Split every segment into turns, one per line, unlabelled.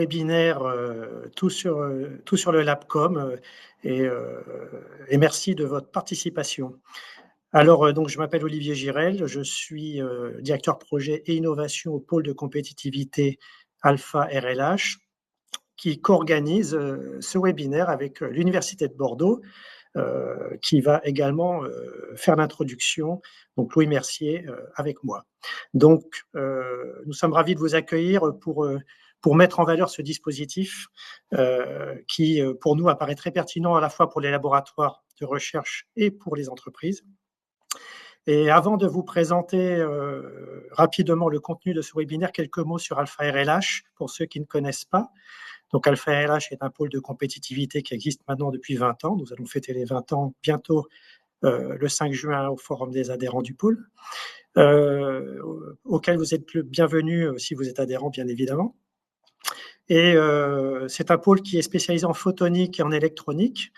webinaire, tout sur le LabCom, et merci de votre participation. Alors, donc je m'appelle Olivier Girel, je suis, directeur projet et innovation au pôle de compétitivité Alpha RLH, qui co-organise, ce webinaire avec, l'université de Bordeaux, qui va également, faire l'introduction, donc Louis Mercier, avec moi. Donc, nous sommes ravis de vous accueillir pour mettre en valeur ce dispositif, qui, pour nous, apparaît très pertinent à la fois pour les laboratoires de recherche et pour les entreprises. Et avant de vous présenter, rapidement le contenu de ce webinaire, quelques mots sur Alpha RLH, pour ceux qui ne connaissent pas. Donc Alpha RLH est un pôle de compétitivité qui existe maintenant depuis 20 ans. Nous allons fêter les 20 ans bientôt, le 5 juin au forum des adhérents du pôle, auquel vous êtes le bienvenu si vous êtes adhérent, bien évidemment. Et c'est un pôle qui est spécialisé en photonique et en électronique,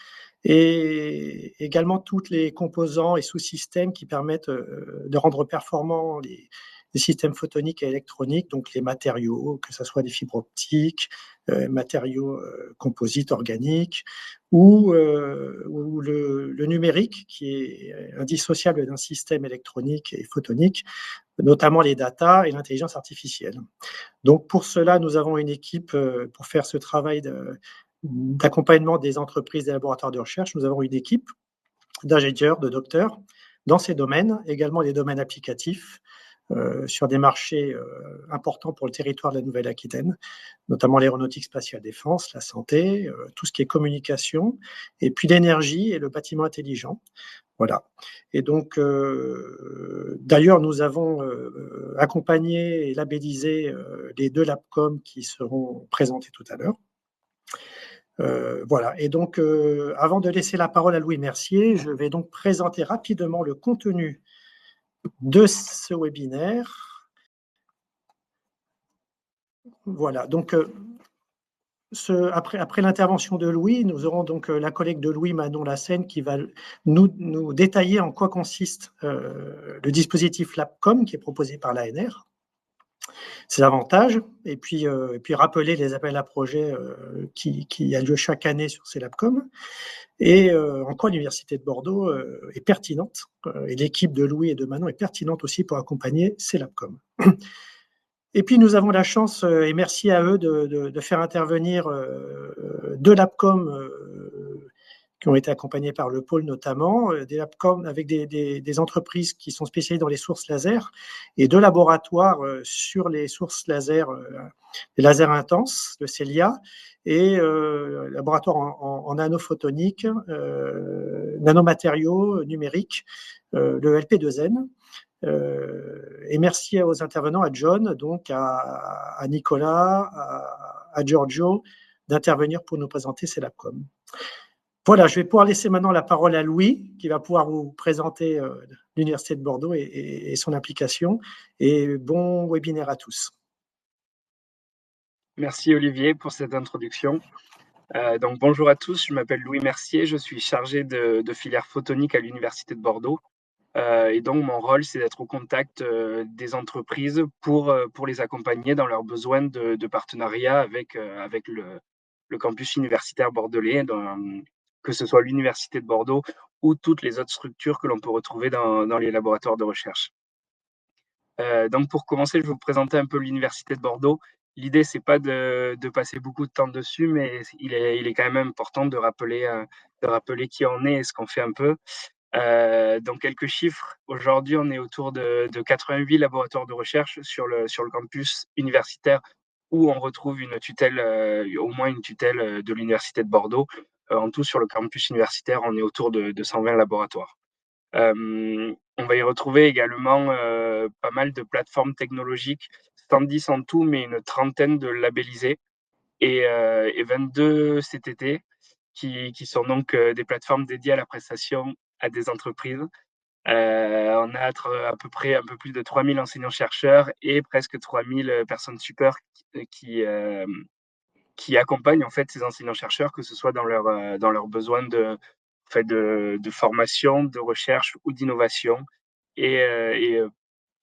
et également toutes les composants et sous-systèmes qui permettent de rendre performants les systèmes photoniques et électroniques, donc les matériaux, que ce soit des fibres optiques, matériaux composites organiques, ou le numérique, qui est indissociable d'un système électronique et photonique, notamment les data et l'intelligence artificielle. Donc pour cela, nous avons une équipe pour faire ce travail d'accompagnement des entreprises, des laboratoires de recherche. Nous avons une équipe d'ingénieurs, de docteurs dans ces domaines, également les domaines applicatifs, sur des marchés importants pour le territoire de la Nouvelle-Aquitaine, notamment l'aéronautique spatiale défense, la santé, tout ce qui est communication, et puis l'énergie et le bâtiment intelligent. Voilà. Et donc, d'ailleurs, nous avons accompagné et labellisé les 2 LabCom qui seront présentés tout à l'heure. Voilà. Et donc, avant de laisser la parole à Louis Mercier, je vais donc présenter rapidement le contenu de ce webinaire. Voilà. Donc, après l'intervention de Louis, nous aurons donc la collègue de Louis, Manon Lassène, qui va nous détailler en quoi consiste le dispositif LabCom qui est proposé par l'ANR, ses avantages, et puis rappeler les appels à projets qui a lieu chaque année sur ces LabCom, et en quoi l'Université de Bordeaux est pertinente, et l'équipe de Louis et de Manon est pertinente aussi pour accompagner ces LabCom. Et puis nous avons la chance, et merci à eux, de faire intervenir 2 LabCom qui ont été accompagnés par le pôle notamment, des LabCom avec des entreprises qui sont spécialisées dans les sources laser, et 2 laboratoires sur les sources laser, les lasers intenses, le CELIA, et laboratoire en nanophotonique, nanomatériaux numériques, le LP2N. Et merci aux intervenants, à John, donc à Nicolas, à Giorgio, d'intervenir pour nous présenter ces LabCom. Voilà, je vais pouvoir laisser maintenant la parole à Louis, qui va pouvoir vous présenter l'Université de Bordeaux et son application. Et bon webinaire à tous.
Merci Olivier pour cette introduction. Donc bonjour à tous, je m'appelle Louis Mercier, je suis chargé de filière photonique à l'Université de Bordeaux. Et donc mon rôle, c'est d'être au contact des entreprises pour les accompagner dans leurs besoins de partenariat avec le campus universitaire bordelais, que ce soit l'Université de Bordeaux ou toutes les autres structures que l'on peut retrouver dans les laboratoires de recherche. Donc pour commencer, je vais vous présenter un peu l'Université de Bordeaux. L'idée, c'est pas de passer beaucoup de temps dessus, mais il est quand même important de rappeler qui on est et ce qu'on fait un peu. Donc quelques chiffres. Aujourd'hui, on est autour de 88 laboratoires de recherche sur le campus universitaire où on retrouve une tutelle, au moins une tutelle de l'Université de Bordeaux. En tout, sur le campus universitaire, on est autour de 120 laboratoires. On va y retrouver également pas mal de plateformes technologiques, 110 en tout, mais une trentaine de labellisées, et 22 CTT, qui sont donc des plateformes dédiées à la prestation à des entreprises. On a à peu près un peu plus de 3000 enseignants-chercheurs et presque 3000 personnes support qui accompagnent en fait ces enseignants-chercheurs, que ce soit dans leurs besoins de formation, de recherche ou d'innovation. Et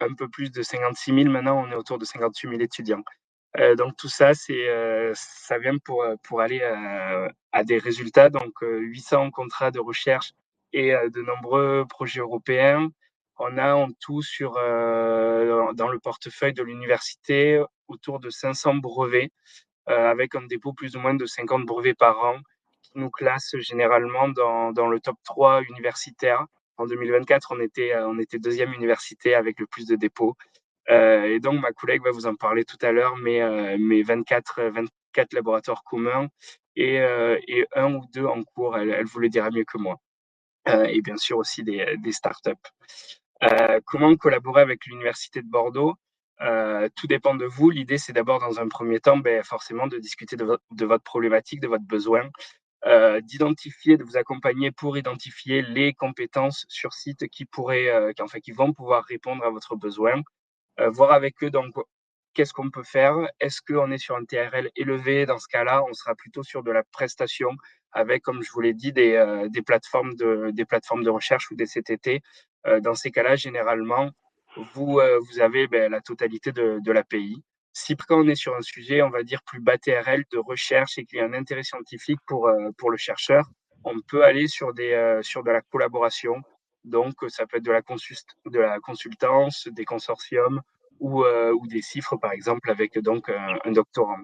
un peu plus de 56 000, maintenant on est autour de 58 000 étudiants. Donc tout ça, ça vient pour aller à des résultats. Donc 800 contrats de recherche et de nombreux projets européens. On a en tout dans le portefeuille de l'université autour de 500 brevets, avec un dépôt plus ou moins de 50 brevets par an, qui nous classe généralement dans le top 3 universitaire. En 2024, on était deuxième université avec le plus de dépôts. Et donc, ma collègue va vous en parler tout à l'heure, mais 24 laboratoires communs et un ou deux en cours, elle vous le dira mieux que moi. Et bien sûr aussi des startups. Comment collaborer avec l'Université de Bordeaux? Tout dépend de vous. L'idée, c'est d'abord, dans un premier temps, forcément, de discuter de votre problématique, de votre besoin, d'identifier, de vous accompagner pour identifier les compétences sur site qui vont pouvoir répondre à votre besoin. Voir avec eux donc qu'est-ce qu'on peut faire. Est-ce qu'on est sur un TRL élevé? Dans ce cas-là, on sera plutôt sur de la prestation avec, comme je vous l'ai dit, des plateformes de recherche ou des CTT. Dans ces cas-là, généralement, vous avez la totalité de l'API. Si quand on est sur un sujet, on va dire plus bas TRL de recherche et qu'il y a un intérêt scientifique pour le chercheur, on peut aller sur sur de la collaboration. Donc, ça peut être de la consultance, des consortiums ou des chiffres, par exemple, avec donc un doctorant.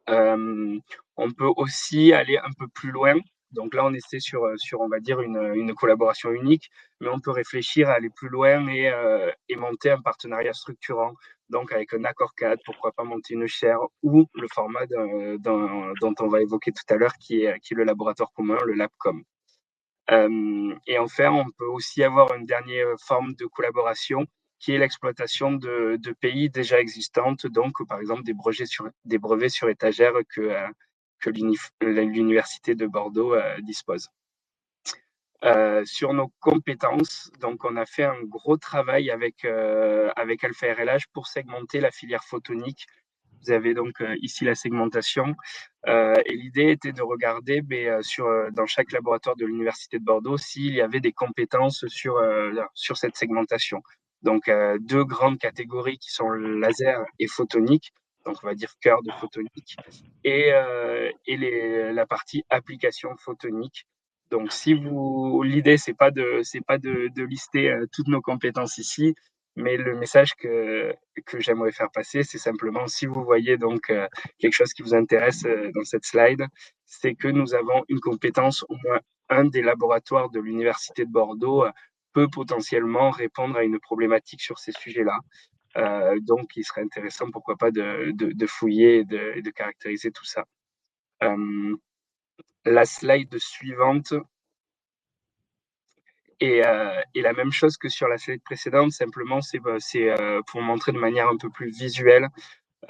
On peut aussi aller un peu plus loin. Donc là, on était sur on va dire, une collaboration unique, mais on peut réfléchir à aller plus loin et monter un partenariat structurant. Donc, avec un accord cadre, pourquoi pas monter une chaire ou le format dont on va évoquer tout à l'heure, qui est le laboratoire commun, le LabCom. Et enfin, on peut aussi avoir une dernière forme de collaboration qui est l'exploitation de pays déjà existantes, donc par exemple des brevets sur étagère que l'Université de Bordeaux dispose. Sur nos compétences, donc on a fait un gros travail avec Alpha RLH pour segmenter la filière photonique. Vous avez donc ici la segmentation. Et l'idée était de regarder dans chaque laboratoire de l'Université de Bordeaux s'il y avait des compétences sur cette segmentation. Donc, deux grandes catégories qui sont le laser et photonique, donc on va dire cœur de photonique, et la partie application photonique. Donc, l'idée, c'est pas de lister toutes nos compétences ici, mais le message que j'aimerais faire passer, c'est simplement si vous voyez donc quelque chose qui vous intéresse dans cette slide, c'est que nous avons une compétence, au moins un des laboratoires de l'Université de Bordeaux peut potentiellement répondre à une problématique sur ces sujets-là. Donc, il serait intéressant, pourquoi pas, de fouiller et de caractériser tout ça. La slide suivante et la même chose que sur la slide précédente, simplement, c'est pour montrer de manière un peu plus visuelle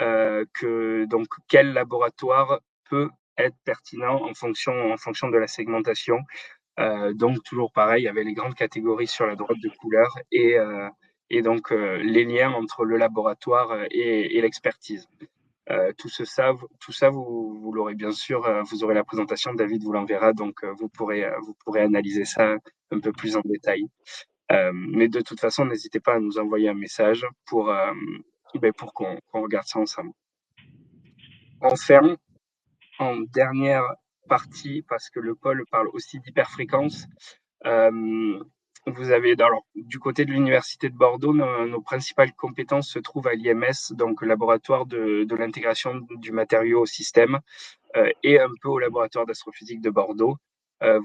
donc quel laboratoire peut être pertinent en fonction de la segmentation. Donc toujours pareil, il y avait les grandes catégories sur la droite de couleur et donc les liens entre le laboratoire et l'expertise. Tout ça, vous l'aurez bien sûr, vous aurez la présentation, David vous l'enverra, donc vous pourrez analyser ça un peu plus en détail. Mais de toute façon, n'hésitez pas à nous envoyer un message pour qu'on regarde ça ensemble. Enfin, en dernière partie, parce que le pôle parle aussi d'hyperfréquence, vous avez, alors, du côté de l'Université de Bordeaux, nos principales compétences se trouvent à l'IMS, donc le laboratoire de l'intégration du matériau au système, et un peu au laboratoire d'astrophysique de Bordeaux.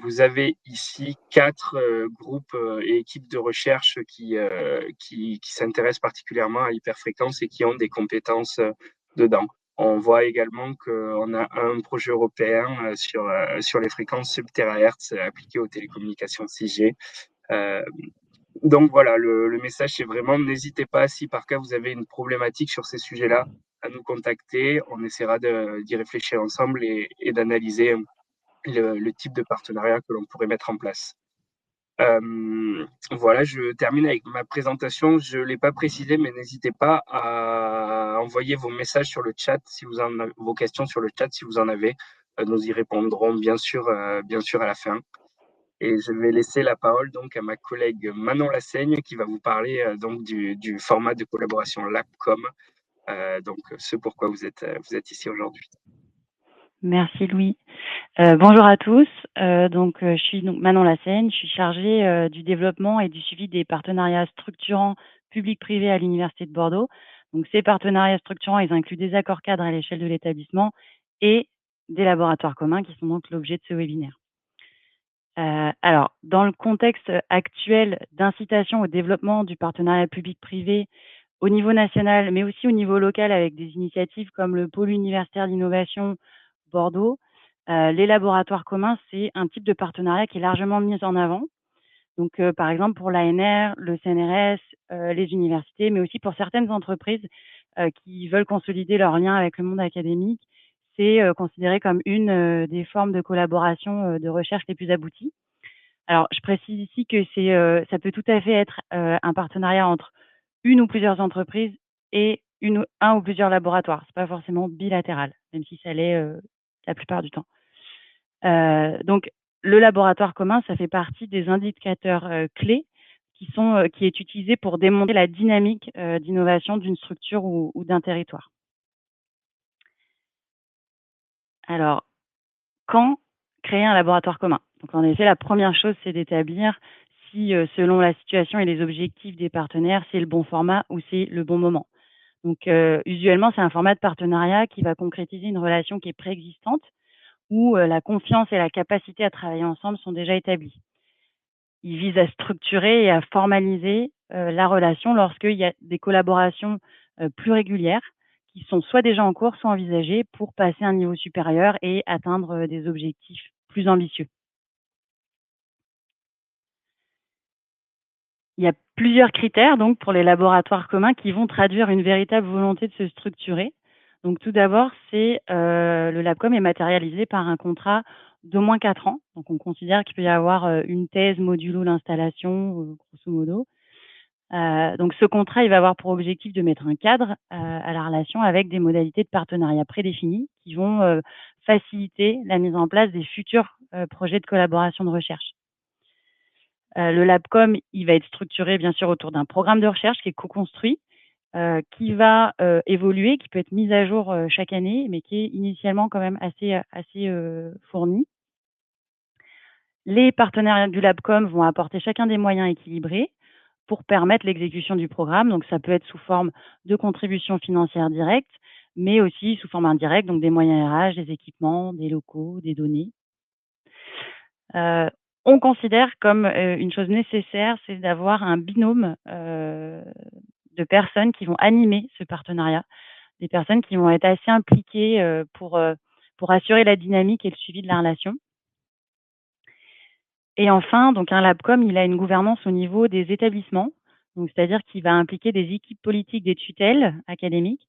Vous avez ici 4 groupes et équipes de recherche qui s'intéressent particulièrement à l'hyperfréquence et qui ont des compétences dedans. On voit également qu'on a un projet européen sur les fréquences sub-terahertz appliquées aux télécommunications 6G. Donc voilà, le message, c'est vraiment, n'hésitez pas, si par cas vous avez une problématique sur ces sujets-là, à nous contacter. On essaiera d'y réfléchir ensemble et d'analyser le type de partenariat que l'on pourrait mettre en place. Voilà, je termine avec ma présentation. Je ne l'ai pas précisé, mais n'hésitez pas à envoyer vos messages sur le chat, vos questions sur le chat si vous en avez. Nous y répondrons bien sûr à la fin. Et je vais laisser la parole donc à ma collègue Manon Lassaigne qui va vous parler donc du format de collaboration LabCom donc ce pourquoi vous êtes ici aujourd'hui.
Merci Louis. Bonjour à tous. Je suis donc Manon Lassaigne, je suis chargée du développement et du suivi des partenariats structurants publics-privés à l'Université de Bordeaux. Donc ces partenariats structurants, ils incluent des accords cadres à l'échelle de l'établissement et des laboratoires communs qui sont donc l'objet de ce webinaire. Alors, dans le contexte actuel d'incitation au développement du partenariat public-privé au niveau national, mais aussi au niveau local avec des initiatives comme le pôle universitaire d'innovation Bordeaux, les laboratoires communs, c'est un type de partenariat qui est largement mis en avant. Donc, par exemple, pour l'ANR, le CNRS, les universités, mais aussi pour certaines entreprises qui veulent consolider leurs liens avec le monde académique, c'est considéré comme une des formes de collaboration de recherche les plus abouties. Alors, je précise ici que ça peut tout à fait être un partenariat entre une ou plusieurs entreprises et un ou plusieurs laboratoires. C'est pas forcément bilatéral, même si ça l'est la plupart du temps. Donc, le laboratoire commun, ça fait partie des indicateurs clés qui est utilisé pour démontrer la dynamique d'innovation d'une structure ou d'un territoire. Alors, quand créer un laboratoire commun? Donc, en effet, la première chose, c'est d'établir si, selon la situation et les objectifs des partenaires, c'est le bon format ou c'est le bon moment. Donc, usuellement, c'est un format de partenariat qui va concrétiser une relation qui est préexistante, où la confiance et la capacité à travailler ensemble sont déjà établies. Il vise à structurer et à formaliser la relation lorsqu'il y a des collaborations plus régulières qui sont soit déjà en cours, soit envisagées pour passer à un niveau supérieur et atteindre des objectifs plus ambitieux. Il y a plusieurs critères donc pour les laboratoires communs qui vont traduire une véritable volonté de se structurer. Donc tout d'abord, c'est le LabCom est matérialisé par un contrat d'au moins 4 ans. Donc on considère qu'il peut y avoir une thèse modulo l'installation, grosso modo. Donc ce contrat, il va avoir pour objectif de mettre un cadre à la relation avec des modalités de partenariat prédéfinies qui vont faciliter la mise en place des futurs projets de collaboration de recherche. Le LabCom, il va être structuré bien sûr autour d'un programme de recherche qui est co-construit, qui va évoluer, qui peut être mis à jour chaque année, mais qui est initialement quand même assez fourni. Les partenaires du LabCom vont apporter chacun des moyens équilibrés pour permettre l'exécution du programme. Donc ça peut être sous forme de contributions financières directes, mais aussi sous forme indirecte, donc des moyens RH, des équipements, des locaux, des données. On considère comme une chose nécessaire, c'est d'avoir un binôme de personnes qui vont animer ce partenariat, des personnes qui vont être assez impliquées pour assurer la dynamique et le suivi de la relation. Et enfin, donc un LabCom, il a une gouvernance au niveau des établissements, donc c'est-à-dire qu'il va impliquer des équipes politiques des tutelles académiques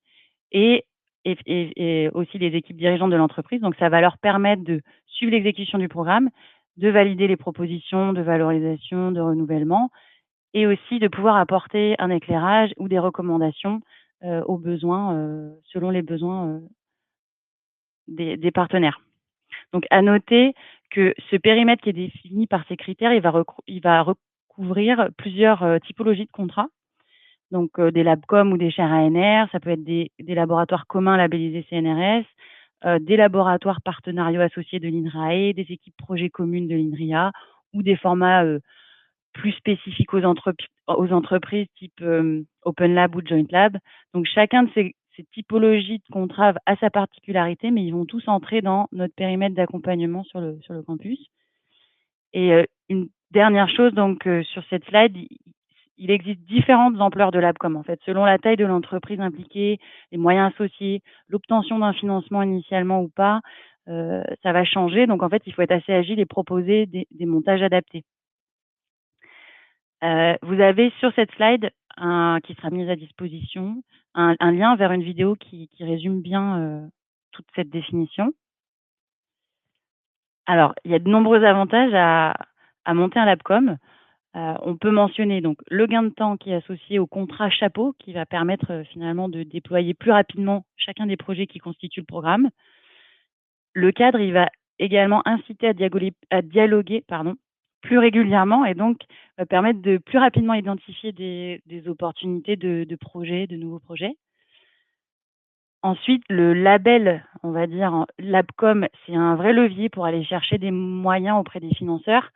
et aussi les équipes dirigeantes de l'entreprise. Donc ça va leur permettre de suivre l'exécution du programme, de valider les propositions de valorisation, de renouvellement, et aussi de pouvoir apporter un éclairage ou des recommandations aux besoins, selon les besoins des partenaires. Donc, à noter que ce périmètre qui est défini par ces critères, il va recouvrir plusieurs typologies de contrats. Donc, des LabCom ou des chaires ANR, ça peut être des laboratoires communs labellisés CNRS, des laboratoires partenariaux associés de l'INRAE, des équipes projets communes de l'INRIA ou des formats plus spécifiques aux entreprises type Open Lab ou Joint Lab. Donc, chacun de ces typologies de contrats a sa particularité, mais ils vont tous entrer dans notre périmètre d'accompagnement sur le campus. Et une dernière chose, donc sur cette slide, il existe différentes ampleurs de LabCom. En fait, selon la taille de l'entreprise impliquée, les moyens associés, l'obtention d'un financement initialement ou pas, ça va changer. Donc, en fait, il faut être assez agile et proposer des montages adaptés. Vous avez sur cette slide qui sera mise à disposition un lien vers une vidéo qui résume bien toute cette définition. Alors, il y a de nombreux avantages à monter un LabCom. On peut mentionner donc le gain de temps qui est associé au contrat chapeau qui va permettre finalement de déployer plus rapidement chacun des projets qui constituent le programme. Le cadre, il va également inciter à dialoguer plus régulièrement et donc permettre de plus rapidement identifier des opportunités de projets, de nouveaux projets. Ensuite, le label, on va dire, Labcom, c'est un vrai levier pour aller chercher des moyens auprès des financeurs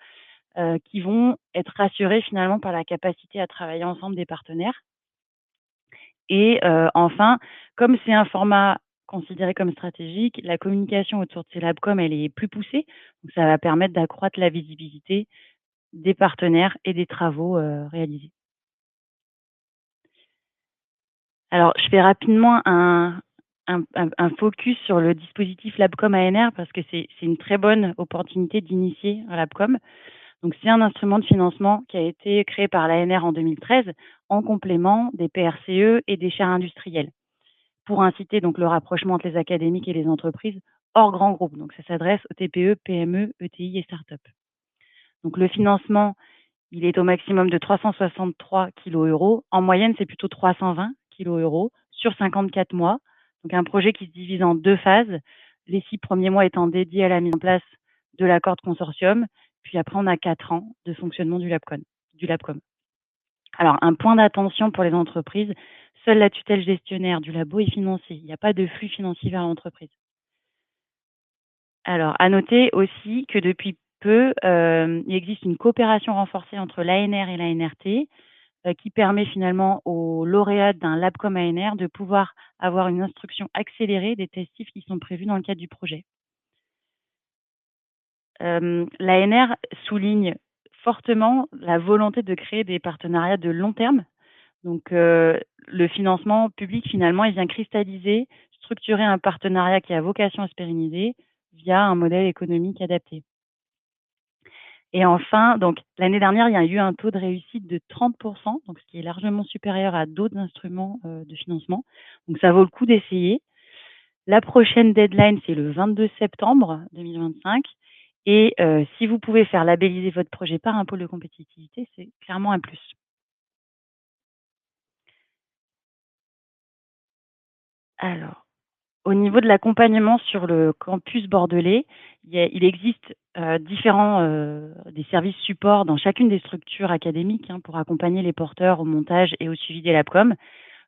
qui vont être rassurés finalement par la capacité à travailler ensemble des partenaires. Et enfin, comme c'est un format considéré comme stratégique, la communication autour de ces Labcom, elle est plus poussée. Donc ça va permettre d'accroître la visibilité des partenaires et des travaux réalisés. Alors, je fais rapidement un focus sur le dispositif Labcom ANR parce que c'est une très bonne opportunité d'initier un Labcom. Donc, c'est un instrument de financement qui a été créé par l'ANR en 2013 en complément des PRCE et des chaires industrielles pour inciter donc le rapprochement entre les académiques et les entreprises hors grands groupes. Donc, ça s'adresse aux TPE, PME, ETI et start-up. Donc, le financement, il est au maximum de 363 kg €. En moyenne, c'est plutôt 320 kg € sur 54 mois. Donc, un projet qui se divise en 2 phases. Les 6 premiers mois étant dédiés à la mise en place de l'accord de consortium. Puis après, on a 4 ans de fonctionnement du Labcom. Alors, un point d'attention pour les entreprises, seule la tutelle gestionnaire du labo est financée. Il n'y a pas de flux financier vers l'entreprise. Alors, à noter aussi que depuis peu, il existe une coopération renforcée entre l'ANR et l'ANRT qui permet finalement aux lauréats d'un Labcom ANR de pouvoir avoir une instruction accélérée des testifs qui sont prévus dans le cadre du projet. L'ANR souligne fortement la volonté de créer des partenariats de long terme. Donc, le financement public, finalement, il vient cristalliser, structurer un partenariat qui a vocation à se pérenniser via un modèle économique adapté. Et enfin, donc l'année dernière, il y a eu un taux de réussite de 30%, donc ce qui est largement supérieur à d'autres instruments de financement. Donc ça vaut le coup d'essayer. La prochaine deadline, c'est le 22 septembre 2025. Et si vous pouvez faire labelliser votre projet par un pôle de compétitivité, c'est clairement un plus. Alors, au niveau de l'accompagnement sur le campus bordelais, il existe différents des services supports dans chacune des structures académiques pour accompagner les porteurs au montage et au suivi des Labcom.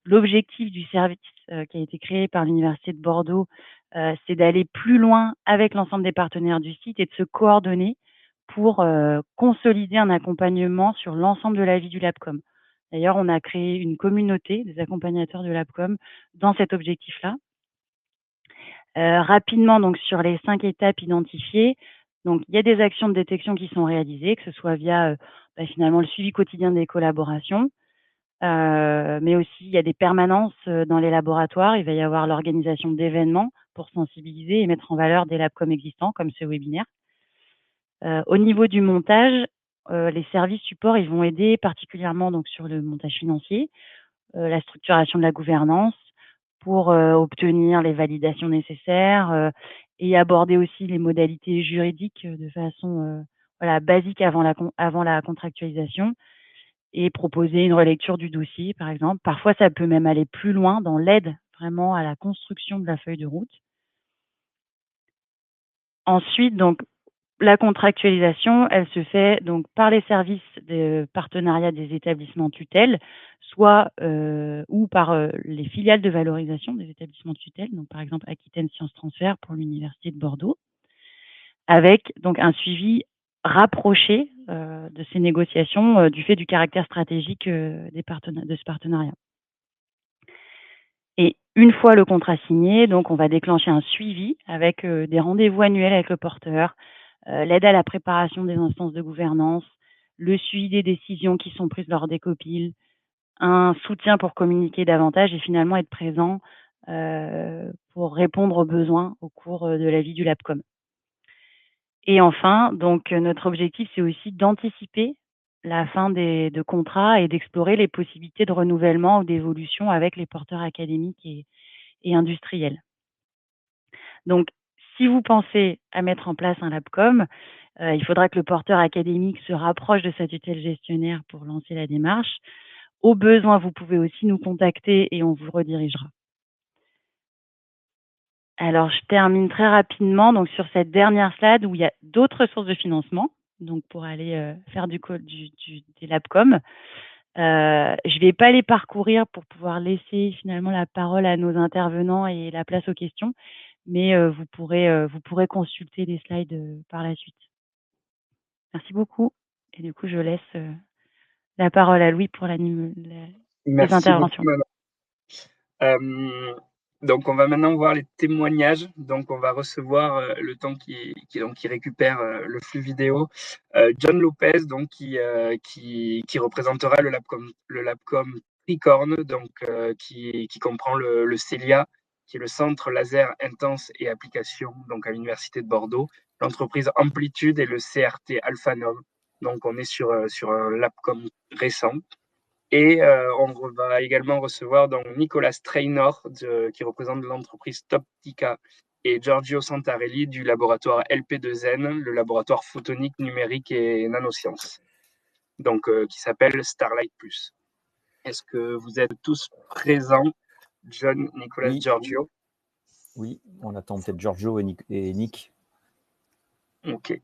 L'objectif du service qui a été créé par l'Université de Bordeaux, c'est d'aller plus loin avec l'ensemble des partenaires du site et de se coordonner pour consolider un accompagnement sur l'ensemble de la vie du Labcom. D'ailleurs, on a créé une communauté des accompagnateurs de Labcom dans cet objectif-là. Rapidement, donc sur les 5 étapes identifiées, donc il y a des actions de détection qui sont réalisées, que ce soit via finalement le suivi quotidien des collaborations, mais aussi il y a des permanences dans les laboratoires. Il va y avoir l'organisation d'événements pour sensibiliser et mettre en valeur des Labcom existants comme ce webinaire. Au niveau du montage, les services supports, ils vont aider particulièrement donc sur le montage financier, la structuration de la gouvernance pour obtenir les validations nécessaires et aborder aussi les modalités juridiques de façon basique avant la contractualisation et proposer une relecture du dossier, par exemple. Parfois, ça peut même aller plus loin dans l'aide vraiment à la construction de la feuille de route. Ensuite, donc, la contractualisation, elle se fait donc par les services de partenariat des établissements tutelle, soit ou par les filiales de valorisation des établissements de tutelle, donc par exemple Aquitaine Sciences Transfert pour l'Université de Bordeaux, avec donc un suivi rapproché de ces négociations du fait du caractère stratégique de ce partenariat. Et une fois le contrat signé, donc on va déclencher un suivi avec des rendez-vous annuels avec le porteur, l'aide à la préparation des instances de gouvernance, le suivi des décisions qui sont prises lors des copiles, un soutien pour communiquer davantage et finalement être présent pour répondre aux besoins au cours de la vie du Labcom. Et enfin, donc notre objectif, c'est aussi d'anticiper la fin de contrats et d'explorer les possibilités de renouvellement ou d'évolution avec les porteurs académiques et industriels. Donc, si vous pensez à mettre en place un Labcom, il faudra que le porteur académique se rapproche de sa tutelle gestionnaire pour lancer la démarche. Au besoin, vous pouvez aussi nous contacter et on vous redirigera. Alors, je termine très rapidement donc sur cette dernière slide où il y a d'autres sources de financement, donc pour aller faire des Labcom. Je vais pas les parcourir pour pouvoir laisser finalement la parole à nos intervenants et la place aux questions, mais vous pourrez consulter les slides par la suite. Merci beaucoup. Et du coup, je laisse la parole à Louis pour les
Merci beaucoup,
interventions.
Manon. Donc, on va maintenant voir les témoignages. Donc, on va recevoir le temps qui récupère le flux vidéo. John Lopez, donc, qui représentera le Labcom Tricorne, donc, qui comprend le CELIA, qui est le Centre Laser Intense et Application, donc à l'Université de Bordeaux, l'entreprise Amplitude et le CRT AlphaNov. Donc, on est sur un Labcom récent. Et on va également recevoir donc Nicolas Traynor, qui représente l'entreprise Toptica, et Giorgio Santarelli du laboratoire LP2N, le laboratoire photonique, numérique et nanosciences, donc qui s'appelle Starlight Plus. Est-ce que vous êtes tous présents, John, Nicolas,
Oui.
Giorgio?
Oui, on attend peut-être Giorgio et Nick.
Ok.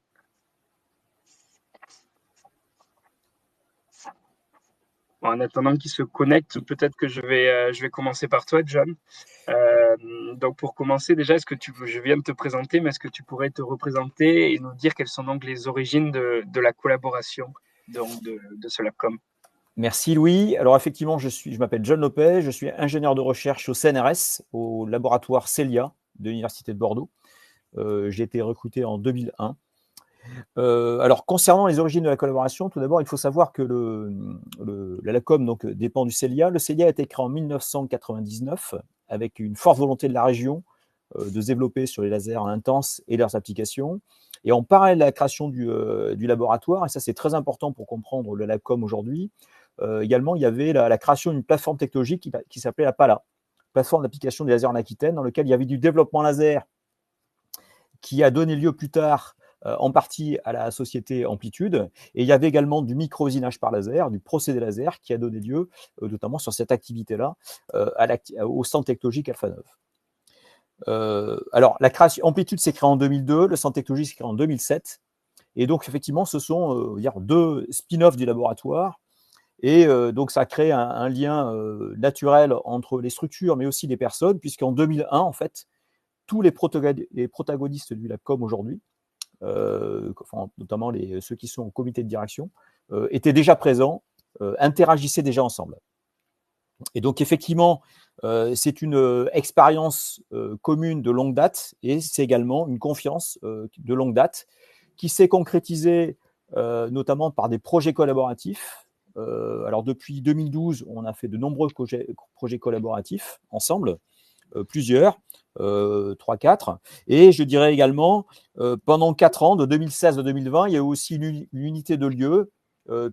En attendant qu'ils se connectent, peut-être que je vais commencer par toi, John. Donc pour commencer, déjà, je viens de te présenter, mais est-ce que tu pourrais te représenter et nous dire quelles sont donc les origines de la collaboration donc de ce Labcom?
Merci Louis. Alors effectivement, je m'appelle John Lopez, je suis ingénieur de recherche au CNRS, au laboratoire CELIA de l'Université de Bordeaux. J'ai été recruté en 2001. Alors concernant les origines de la collaboration, tout d'abord, il faut savoir que la Labcom donc, dépend du CELIA. Le CELIA a été créé en 1999 avec une forte volonté de la région de se développer sur les lasers intenses et leurs applications. Et en parallèle de la création du laboratoire, et ça c'est très important pour comprendre le Labcom aujourd'hui, également il y avait la création d'une plateforme technologique qui s'appelait la PALA, plateforme d'application des lasers en Aquitaine, dans laquelle il y avait du développement laser qui a donné lieu plus tard en partie à la société Amplitude, et il y avait également du micro-usinage par laser, du procédé laser, qui a donné lieu, notamment sur cette activité-là, au centre technologique AlphaNov. Alors, la création Amplitude s'est créée en 2002, le centre technologique s'est créé en 2007, et donc effectivement, ce sont deux spin-offs du laboratoire, et donc ça a créé un lien naturel entre les structures, mais aussi les personnes, puisqu'en 2001, en fait, tous les protagonistes du Labcom aujourd'hui, notamment ceux qui sont au comité de direction, étaient déjà présents, interagissaient déjà ensemble. Et donc effectivement, c'est une expérience commune de longue date, et c'est également une confiance de longue date qui s'est concrétisée notamment par des projets collaboratifs. Alors depuis 2012, on a fait de nombreux projets collaboratifs ensemble, plusieurs, 3-4. Et je dirais également, pendant 4 ans, de 2016 à 2020, il y a eu aussi une unité de lieu,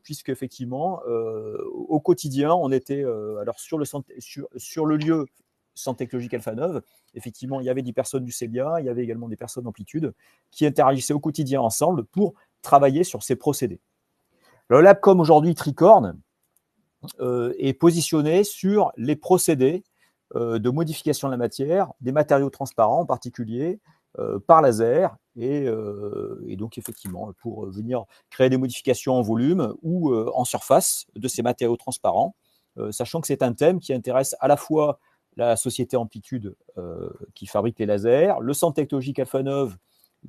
puisque effectivement, au quotidien, on était alors sur le lieu Centre technologique AlphaNov. Effectivement, il y avait des personnes du CELIA, il y avait également des personnes d'Amplitude qui interagissaient au quotidien ensemble pour travailler sur ces procédés. Le Labcom aujourd'hui Tricorne est positionné sur les procédés de modification de la matière, des matériaux transparents en particulier, par laser, et donc effectivement pour venir créer des modifications en volume ou en surface de ces matériaux transparents, sachant que c'est un thème qui intéresse à la fois la société Amplitude qui fabrique les lasers, le centre technologique AlphaNov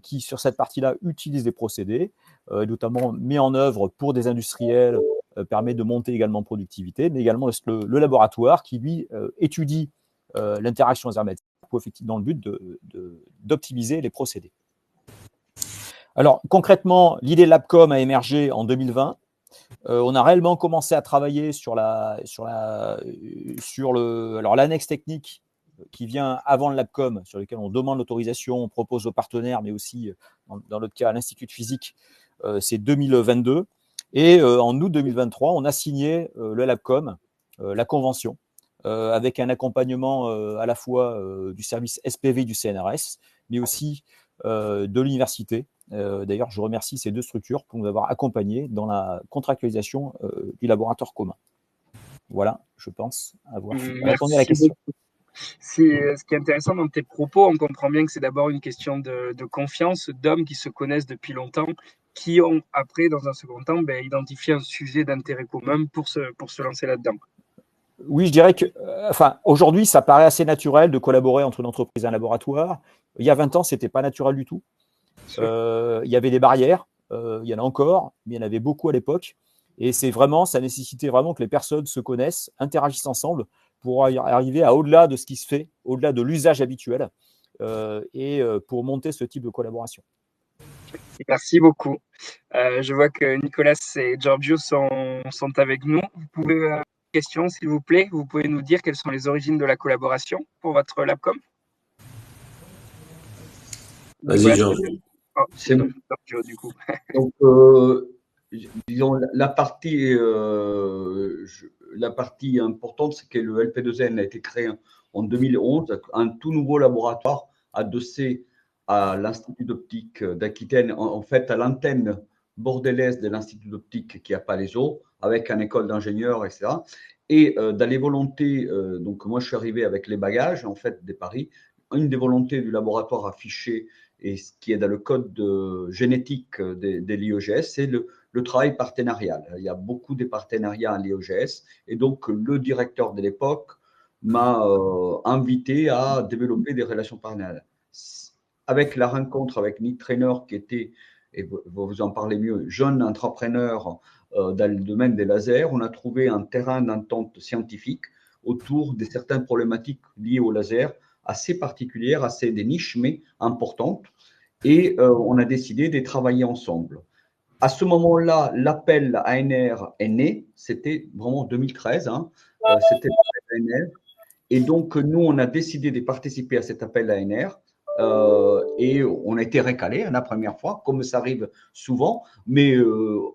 qui sur cette partie-là utilise des procédés, notamment met en œuvre pour des industriels, permet de monter également productivité, mais également le laboratoire qui lui étudie l'interaction laser-matière dans le but d'optimiser les procédés. Alors concrètement, l'idée Labcom a émergé en 2020. On a réellement commencé à travailler sur l'annexe technique qui vient avant le Labcom, sur lequel on demande l'autorisation, on propose aux partenaires, mais aussi, dans notre cas, à l'Institut de physique, c'est 2022. Et en août 2023, on a signé le Labcom, la convention, avec un accompagnement à la fois du service SPV du CNRS, mais aussi de l'université. D'ailleurs, je remercie ces deux structures pour nous avoir accompagnés dans la contractualisation du laboratoire commun. Voilà, je pense avoir répondu à la question.
Ce qui est intéressant dans tes propos, on comprend bien que c'est d'abord une question de confiance, d'hommes qui se connaissent depuis longtemps, qui ont après, dans un second temps, identifié un sujet d'intérêt commun pour se lancer là-dedans.
Oui, je dirais que, aujourd'hui, ça paraît assez naturel de collaborer entre une entreprise et un laboratoire. Il y a 20 ans, ce n'était pas naturel du tout. Il y avait des barrières, il y en a encore, mais il y en avait beaucoup à l'époque. Et ça nécessitait vraiment que les personnes se connaissent, interagissent ensemble pour arriver à au-delà de ce qui se fait, au-delà de l'usage habituel, pour monter ce type de collaboration.
Merci beaucoup. Je vois que Nicolas et Giorgio sont avec nous. Vous pouvez, question s'il vous plaît, vous pouvez nous dire quelles sont les origines de la collaboration pour votre LabCom?
Vas-y, Giorgio.
C'est Giorgio, du coup.
Donc, disons, la partie importante, c'est que le LP2N a été créé en 2011, un tout nouveau laboratoire adossé à l'Institut d'optique d'Aquitaine, en fait à l'antenne bordelaise de l'Institut d'optique qui est à Palaiseau, avec une école d'ingénieurs, etc. Et dans les volontés, donc moi je suis arrivé avec les bagages en fait des paris. Une des volontés du laboratoire affichée et ce qui est dans le code génétique de l'IEGS, c'est le travail partenarial. Il y a beaucoup de partenariats à l'IEGS et donc le directeur de l'époque m'a invité à développer des relations partenariales. Avec la rencontre avec Nick Trainer, qui était, et vous en parlez mieux, jeune entrepreneur dans le domaine des lasers, on a trouvé un terrain d'entente scientifique autour de certaines problématiques liées au laser, assez particulières, assez des niches, mais importantes. Et on a décidé de travailler ensemble. À ce moment-là, l'appel ANR est né. C'était vraiment 2013. C'était l'appel ANR. Et donc, nous, on a décidé de participer à cet appel ANR. Et on a été récalé la première fois, comme ça arrive souvent. Mais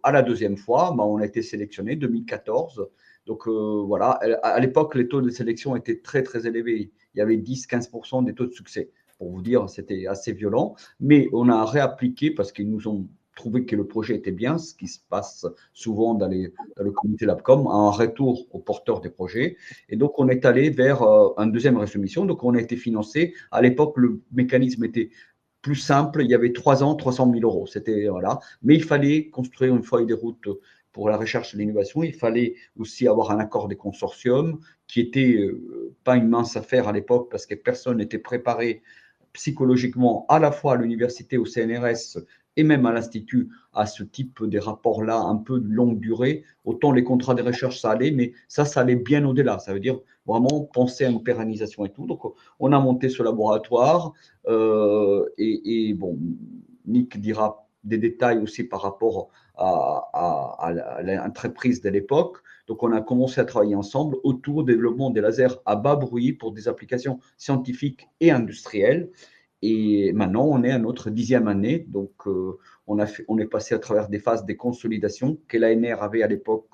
à la deuxième fois, on a été sélectionné, 2014. Donc voilà, à l'époque, les taux de sélection étaient très, très élevés. Il y avait 10-15% des taux de succès. Pour vous dire, c'était assez violent. Mais on a réappliqué parce qu'ils nous ont trouvé que le projet était bien, ce qui se passe souvent dans le comité LabCom, un retour aux porteurs des projets. Et donc, on est allé vers une deuxième resubmission. Donc, on a été financé. À l'époque, le mécanisme était plus simple. Il y avait 3 ans, 300 000 euros. C'était, voilà. Mais il fallait construire une feuille de route pour la recherche et l'innovation. Il fallait aussi avoir un accord des consortiums qui était pas une mince affaire à l'époque parce que personne n'était préparé psychologiquement à la fois à l'université, au CNRS et même à l'Institut à ce type de rapports-là un peu de longue durée. Autant les contrats de recherche, ça allait, mais ça allait bien au-delà. Ça veut dire vraiment penser à une pérennisation et tout. Donc, on a monté ce laboratoire et bon, Nick dira des détails aussi par rapport à l'entreprise de l'époque. Donc, on a commencé à travailler ensemble autour du développement des lasers à bas bruit pour des applications scientifiques et industrielles. Et maintenant, on est à notre 10e année. Donc, on est passé à travers des phases de consolidation que l'ANR avait à l'époque.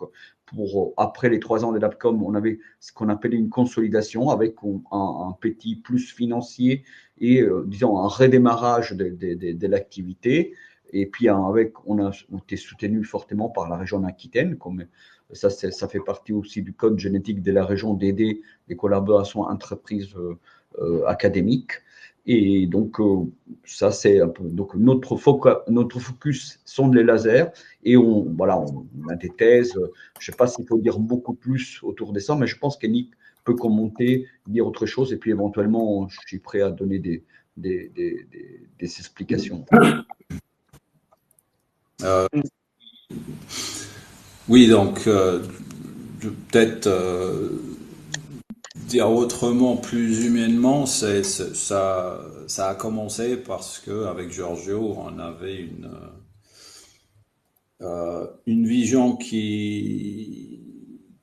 Après les 3 ans de l'APCOM, on avait ce qu'on appelait une consolidation avec un petit plus financier et, disons, un redémarrage de l'activité. Et puis, on a été soutenu fortement par la région d'Aquitaine. Ça fait partie aussi du code génétique de la région d'aider les collaborations entreprises académiques. Et donc, ça, c'est un peu. Donc, notre focus sont les lasers. Et on a des thèses. Je ne sais pas s'il faut dire beaucoup plus autour de ça, mais je pense que Nick peut commenter, dire autre chose. Et puis, éventuellement, je suis prêt à donner des explications.
Oui, donc, peut-être dire autrement, plus humainement, ça a commencé parce que avec Giorgio, on avait une vision qui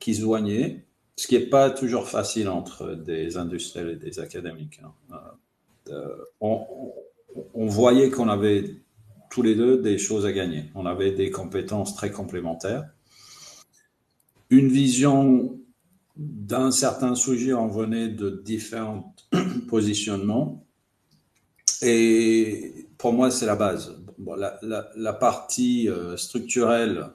se joignait, ce qui n'est pas toujours facile entre des industriels et des académiques. On voyait qu'on avait tous les deux des choses à gagner. On avait des compétences très complémentaires. Une vision d'un certain sujet, on venait de différents positionnements. Et pour moi, c'est la base. Bon, la partie structurelle,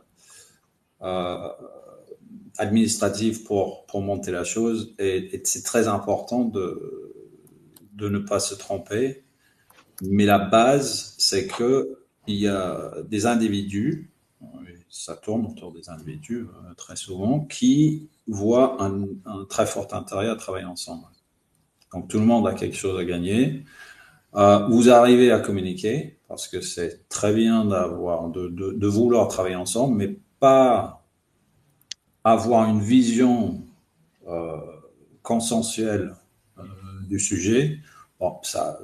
administrative pour monter la chose, et c'est très important de ne pas se tromper. Mais la base, c'est que il y a des individus, ça tourne autour des individus très souvent, qui voient un très fort intérêt à travailler ensemble. Donc tout le monde a quelque chose à gagner. Vous arrivez à communiquer, parce que c'est très bien de vouloir travailler ensemble, mais pas avoir une vision consensuelle du sujet. Bon, ça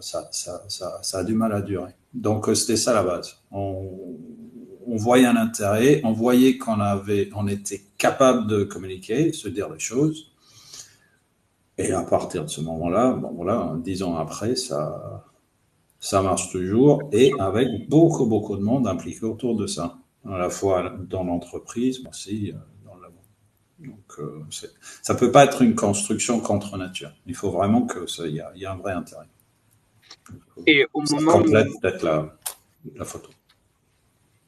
a du mal à durer. Donc c'était ça la base. On voyait un intérêt, on voyait on était capable de communiquer, se dire les choses. Et à partir de ce moment-là, bon voilà, 10 ans après, ça marche toujours, et avec beaucoup de monde impliqué autour de ça, à la fois dans l'entreprise, mais aussi dans le labo. Donc ça peut pas être une construction contre nature. Il faut vraiment qu'il y a un vrai intérêt.
Et au
ça
moment
complète peut-être la photo.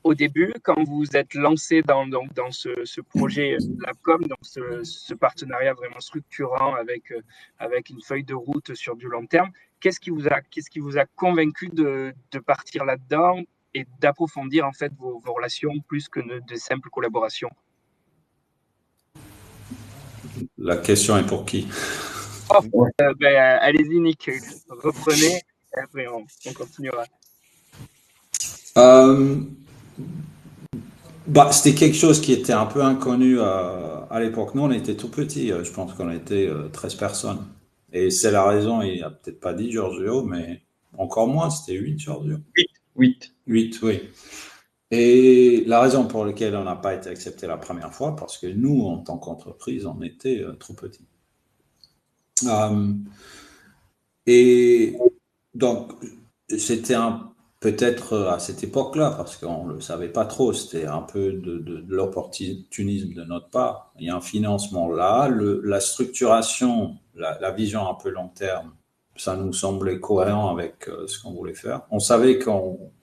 Au début, quand vous êtes lancé dans ce projet LabCom, dans ce partenariat vraiment structurant avec une feuille de route sur du long terme, qu'est-ce qui vous a convaincu de partir là-dedans et d'approfondir en fait vos relations plus que de simples collaborations?
La question est pour qui?
Allez-y, Nick, reprenez et après on continuera.
C'était quelque chose qui était un peu inconnu à l'époque. Nous, on était tout petits. Je pense qu'on était 13 personnes. Et c'est la raison, il n'a peut-être pas dit Giorgio, mais encore moins, c'était 8, Giorgio.
8,
oui. Et la raison pour laquelle on n'a pas été accepté la première fois, parce que nous, en tant qu'entreprise, on était trop petits. Et donc, c'était peut-être à cette époque-là, parce qu'on ne le savait pas trop, c'était un peu de l'opportunisme de notre part. Il y a un financement là, la structuration, la vision un peu long terme, ça nous semblait cohérent avec ce qu'on voulait faire. On savait qu'on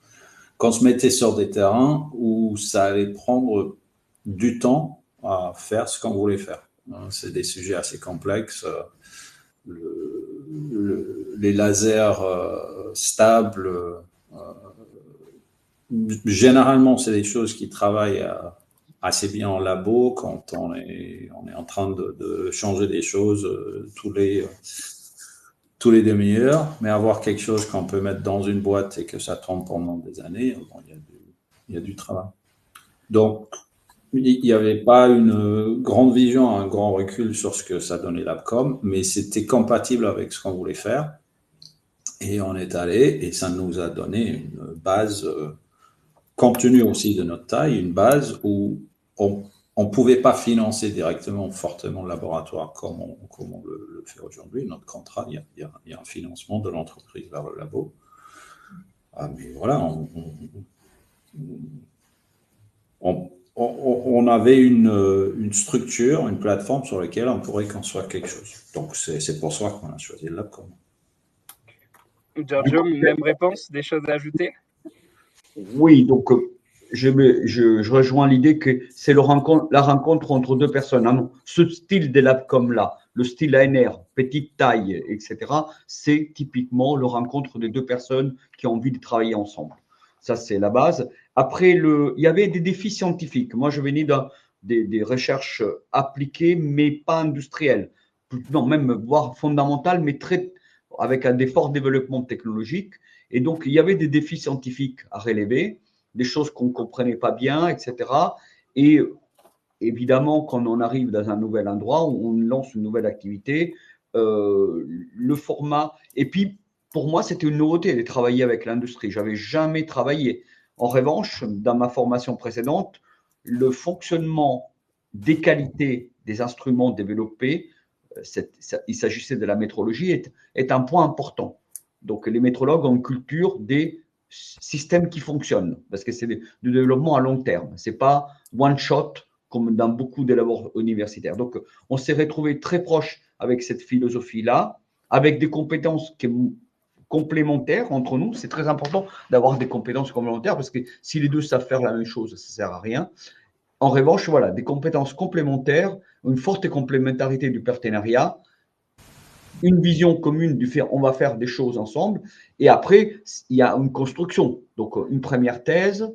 se mettait sur des terrains où ça allait prendre du temps à faire ce qu'on voulait faire. C'est des sujets assez complexes. Les lasers stables, généralement, c'est des choses qui travaillent assez bien en labo quand on est en train de changer des choses tous les demi-heures, mais avoir quelque chose qu'on peut mettre dans une boîte et que ça tourne pendant des années, bon, il y a du travail. Donc, il n'y avait pas une grande vision, un grand recul sur ce que ça donnait LabCom, mais c'était compatible avec ce qu'on voulait faire. Et on est allé, et ça nous a donné une base, compte tenu aussi de notre taille, une base où on ne pouvait pas financer directement fortement le laboratoire comme on le fait aujourd'hui. Notre contrat, il y a un financement de l'entreprise vers le labo. Mais voilà, on avait une structure, une plateforme sur laquelle on pourrait construire quelque chose. Donc, c'est pour ça qu'on a choisi le LabCom.
Giorgio, même réponse, des choses à ajouter?
Oui, donc je rejoins l'idée que c'est la rencontre entre deux personnes. Ce style de LabCom-là, le style ANR, petite taille, etc., c'est typiquement la rencontre de deux personnes qui ont envie de travailler ensemble. Ça, c'est la base. Après, il y avait des défis scientifiques. Moi, je venais des recherches appliquées, mais pas industrielles. Non, même voire fondamentales, mais avec des forts développements technologiques. Et donc, il y avait des défis scientifiques à relever, des choses qu'on ne comprenait pas bien, etc. Et évidemment, quand on arrive dans un nouvel endroit, où on lance une nouvelle activité, le format… Et puis, pour moi, c'était une nouveauté de travailler avec l'industrie. Je n'avais jamais travaillé. En revanche, dans ma formation précédente, le fonctionnement des qualités des instruments développés, il s'agissait de la métrologie, est un point important. Donc, les métrologues ont une culture des systèmes qui fonctionnent, parce que c'est du développement à long terme. Ce n'est pas one shot comme dans beaucoup de labos universitaires. Donc, on s'est retrouvé très proche avec cette philosophie-là, avec des compétences complémentaires entre nous. C'est très important d'avoir des compétences complémentaires, parce que si les deux savent faire la même chose, ça ne sert à rien. En revanche, voilà, des compétences complémentaires, une forte complémentarité du partenariat, une vision commune du fait on va faire des choses ensemble. Et après, il y a une construction. Donc, une première thèse,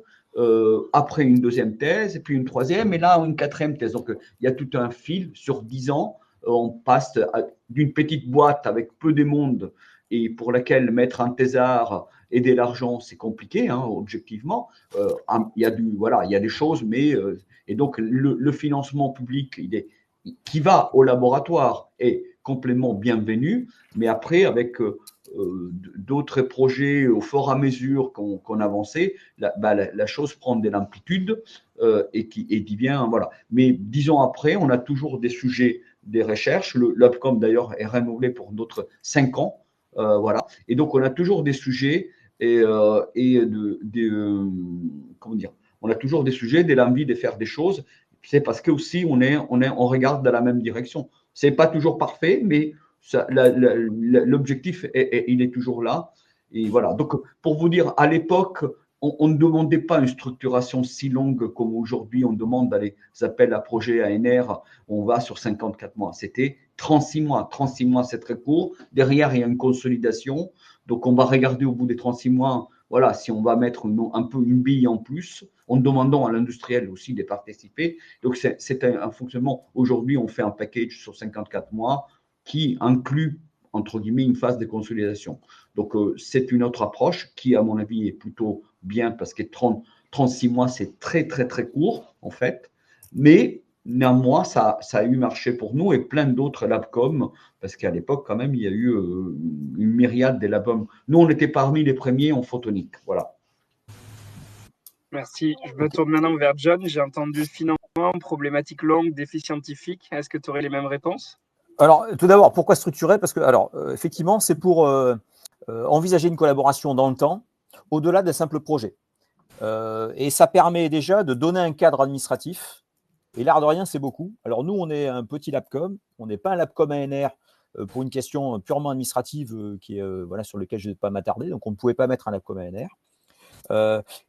après une deuxième thèse, et puis une troisième, et là, une quatrième thèse. Donc, il y a tout un fil sur 10 ans. On passe d'une petite boîte avec peu de monde et pour laquelle mettre un thésard, aider l'argent, c'est compliqué, hein, objectivement. Il y a des choses, mais et donc le financement public, qui va au laboratoire est complètement bienvenu, mais après avec d'autres projets au fur et à mesure qu'on avançait, la chose prend de l'amplitude et devient voilà. Mais 10 ans après, on a toujours des sujets, des recherches. L'UPCOM d'ailleurs est renouvelé pour d'autres 5 ans. Voilà. Et donc, on a toujours des sujets comment dire, on a toujours des sujets, de l'envie de faire des choses. C'est parce que aussi on regarde dans la même direction. C'est pas toujours parfait, mais l'objectif il est toujours là. Et voilà. Donc, pour vous dire, à l'époque, on ne demandait pas une structuration si longue comme aujourd'hui. On demande dans les appels à projets ANR, on va sur 54 mois. C'était 36 mois. 36 mois, c'est très court. Derrière, il y a une consolidation. Donc, on va regarder au bout des 36 mois, voilà, si on va mettre un peu une bille en plus, en demandant à l'industriel aussi de participer. Donc, c'est un fonctionnement. Aujourd'hui, on fait un package sur 54 mois qui inclut, entre guillemets, une phase de consolidation. Donc, c'est une autre approche qui, à mon avis, est plutôt bien parce que 36 mois, c'est très, très, très court, en fait. Mais néanmoins, ça a eu marché pour nous et plein d'autres labcoms, parce qu'à l'époque, quand même, il y a eu une myriade de labcoms. Nous, on était parmi les premiers en photonique. Voilà.
Merci. Je me tourne maintenant vers John. J'ai entendu financement, problématique longue, défi scientifique. Est-ce que tu aurais les mêmes réponses?
Alors, tout d'abord, pourquoi structurer? Parce que, alors, effectivement, c'est pour envisager une collaboration dans le temps, au-delà d'un simple projet. Et ça permet déjà de donner un cadre administratif. Et l'air de rien, c'est beaucoup. Alors, nous, on est un petit labcom. On n'est pas un labcom ANR pour une question purement administrative qui est, voilà, sur laquelle je ne vais pas m'attarder. Donc, on ne pouvait pas mettre un labcom ANR.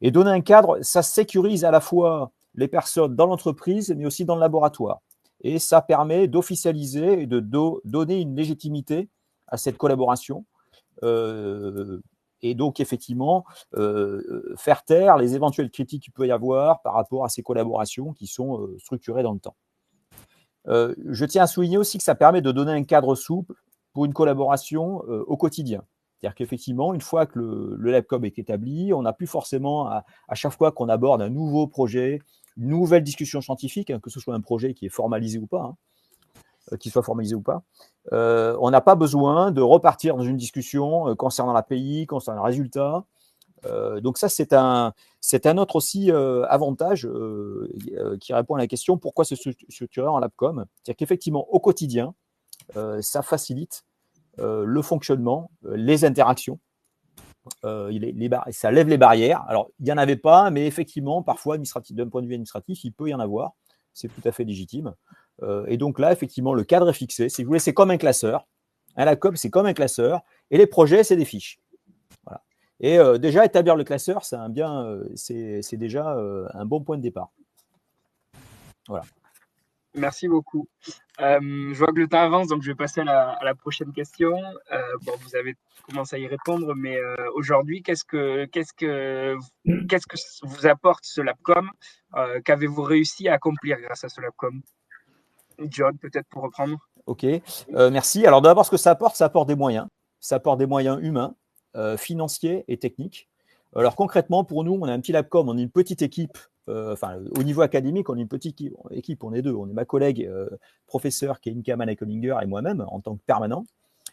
Et donner un cadre, ça sécurise à la fois les personnes dans l'entreprise, mais aussi dans le laboratoire. Et ça permet d'officialiser et de donner une légitimité à cette collaboration. Et donc, effectivement, faire taire les éventuelles critiques qu'il peut y avoir par rapport à ces collaborations qui sont structurées dans le temps. Je tiens à souligner aussi que ça permet de donner un cadre souple pour une collaboration au quotidien. C'est-à-dire qu'effectivement, une fois que le LabCom est établi, on n'a plus forcément, à chaque fois qu'on aborde un nouveau projet, une nouvelle discussion scientifique, hein, que ce soit un projet qui est formalisé ou pas, qu'il soit formalisé ou pas, on n'a pas besoin de repartir dans une discussion concernant l'API, concernant le résultat. Donc ça, c'est un autre aussi avantage qui répond à la question pourquoi se structurer en LabCom. C'est-à-dire qu'effectivement, au quotidien, ça facilite le fonctionnement, les interactions. Ça lève les barrières. Alors, il n'y en avait pas, mais effectivement, parfois, d'un point de vue administratif, il peut y en avoir. C'est tout à fait légitime. Et donc là, effectivement, le cadre est fixé. Si vous voulez, c'est comme un classeur. Un LabCom, c'est comme un classeur. Et les projets, c'est des fiches. Voilà. Et déjà, établir le classeur, c'est déjà un bon point de départ. Voilà.
Merci beaucoup. Je vois que le temps avance, donc je vais passer à la prochaine question. Bon, vous avez commencé à y répondre, mais aujourd'hui, qu'est-ce que vous apporte ce LabCom? Qu'avez-vous réussi à accomplir grâce à ce LabCom? John, peut-être pour reprendre.
Ok, merci. Alors d'abord, ce que ça apporte des moyens. Ça apporte des moyens humains, financiers et techniques. Alors concrètement, pour nous, on a un petit LabCom, on est une petite équipe. Au niveau académique, on est une petite équipe, on est deux. On est ma collègue professeur Kevin Kaman-Eckelinger et moi-même en tant que permanent.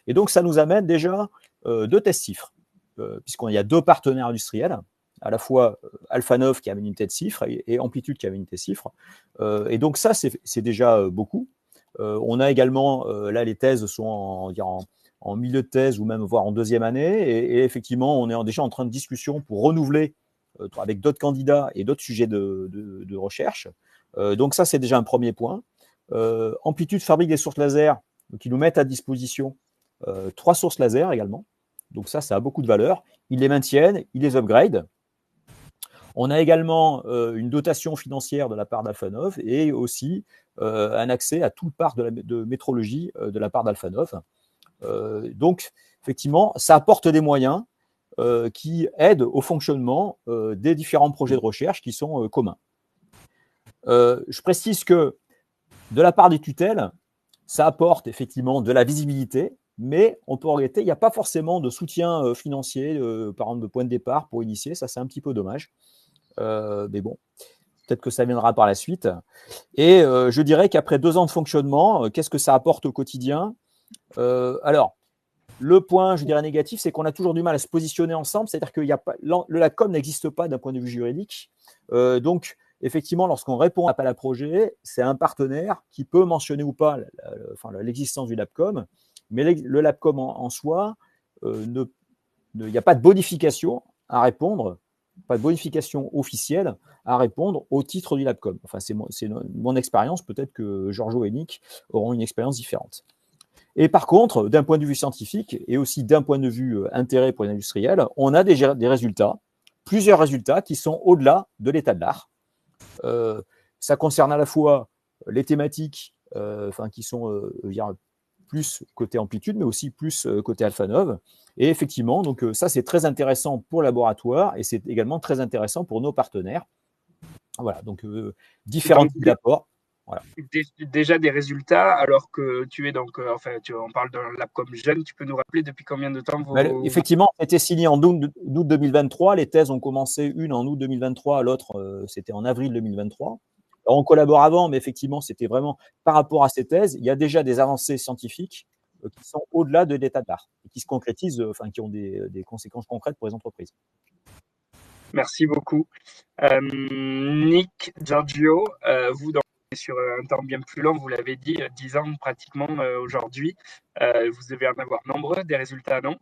Et donc, ça nous amène déjà 2 tests chiffres, puisqu'il y a 2 partenaires industriels, à la fois Alphanov qui amène une tête chiffre et Amplitude qui amène une tête chiffre. Et donc, ça, c'est déjà beaucoup. On a également, là, les thèses sont en milieu de thèse ou même voire en deuxième année. Et effectivement, on est déjà en train de discussion pour renouveler avec d'autres candidats et d'autres sujets de recherche. Donc ça, c'est déjà un premier point. Amplitude fabrique des sources laser qui nous mettent à disposition 3 sources laser également. Donc ça a beaucoup de valeur. Ils les maintiennent, ils les upgradent. On a également une dotation financière de la part d'Alphanov et aussi un accès à toute part de métrologie de la part d'Alphanov. Donc, effectivement, ça apporte des moyens qui aident au fonctionnement des différents projets de recherche qui sont communs. Je précise que de la part des tutelles, ça apporte effectivement de la visibilité, mais on peut regretter, il n'y a pas forcément de soutien financier, par exemple de point de départ pour initier, ça c'est un petit peu dommage. Mais bon, peut-être que ça viendra par la suite. Et je dirais qu'après 2 ans de fonctionnement, qu'est-ce que ça apporte au quotidien? Alors, le point, je dirais, négatif, c'est qu'on a toujours du mal à se positionner ensemble, c'est-à-dire que le LabCom n'existe pas d'un point de vue juridique. Donc, effectivement, lorsqu'on répond à l'appel à projet, c'est un partenaire qui peut mentionner ou pas l'existence du LabCom, mais le LabCom en soi, il n'y a pas de bonification à répondre, pas de bonification officielle à répondre au titre du LabCom. Enfin, c'est mon expérience, peut-être que Giorgio et Nick auront une expérience différente. Et par contre, d'un point de vue scientifique et aussi d'un point de vue intérêt pour les industriels, on a des résultats, plusieurs résultats qui sont au-delà de l'état de l'art. Ça concerne à la fois les thématiques qui sont plus côté amplitude, mais aussi plus côté alpha-nov. Et effectivement, donc ça, c'est très intéressant pour le laboratoire et c'est également très intéressant pour nos partenaires. Voilà, donc différents types d'apports. Voilà.
Déjà des résultats, alors que tu es donc, on parle d'un LabCom jeune, tu peux nous rappeler depuis combien de temps
Effectivement, ça a été signé en août 2023. Les thèses ont commencé, une en août 2023, l'autre, c'était en avril 2023. Alors, on collabore avant, mais effectivement, c'était vraiment par rapport à ces thèses. Il y a déjà des avancées scientifiques qui sont au-delà de l'état de l'art et qui se concrétisent, qui ont des conséquences concrètes pour les entreprises.
Merci beaucoup. Nick, Giorgio, vous, sur un temps bien plus long, vous l'avez dit, 10 ans pratiquement aujourd'hui. Vous devez en avoir nombreux, des résultats, non?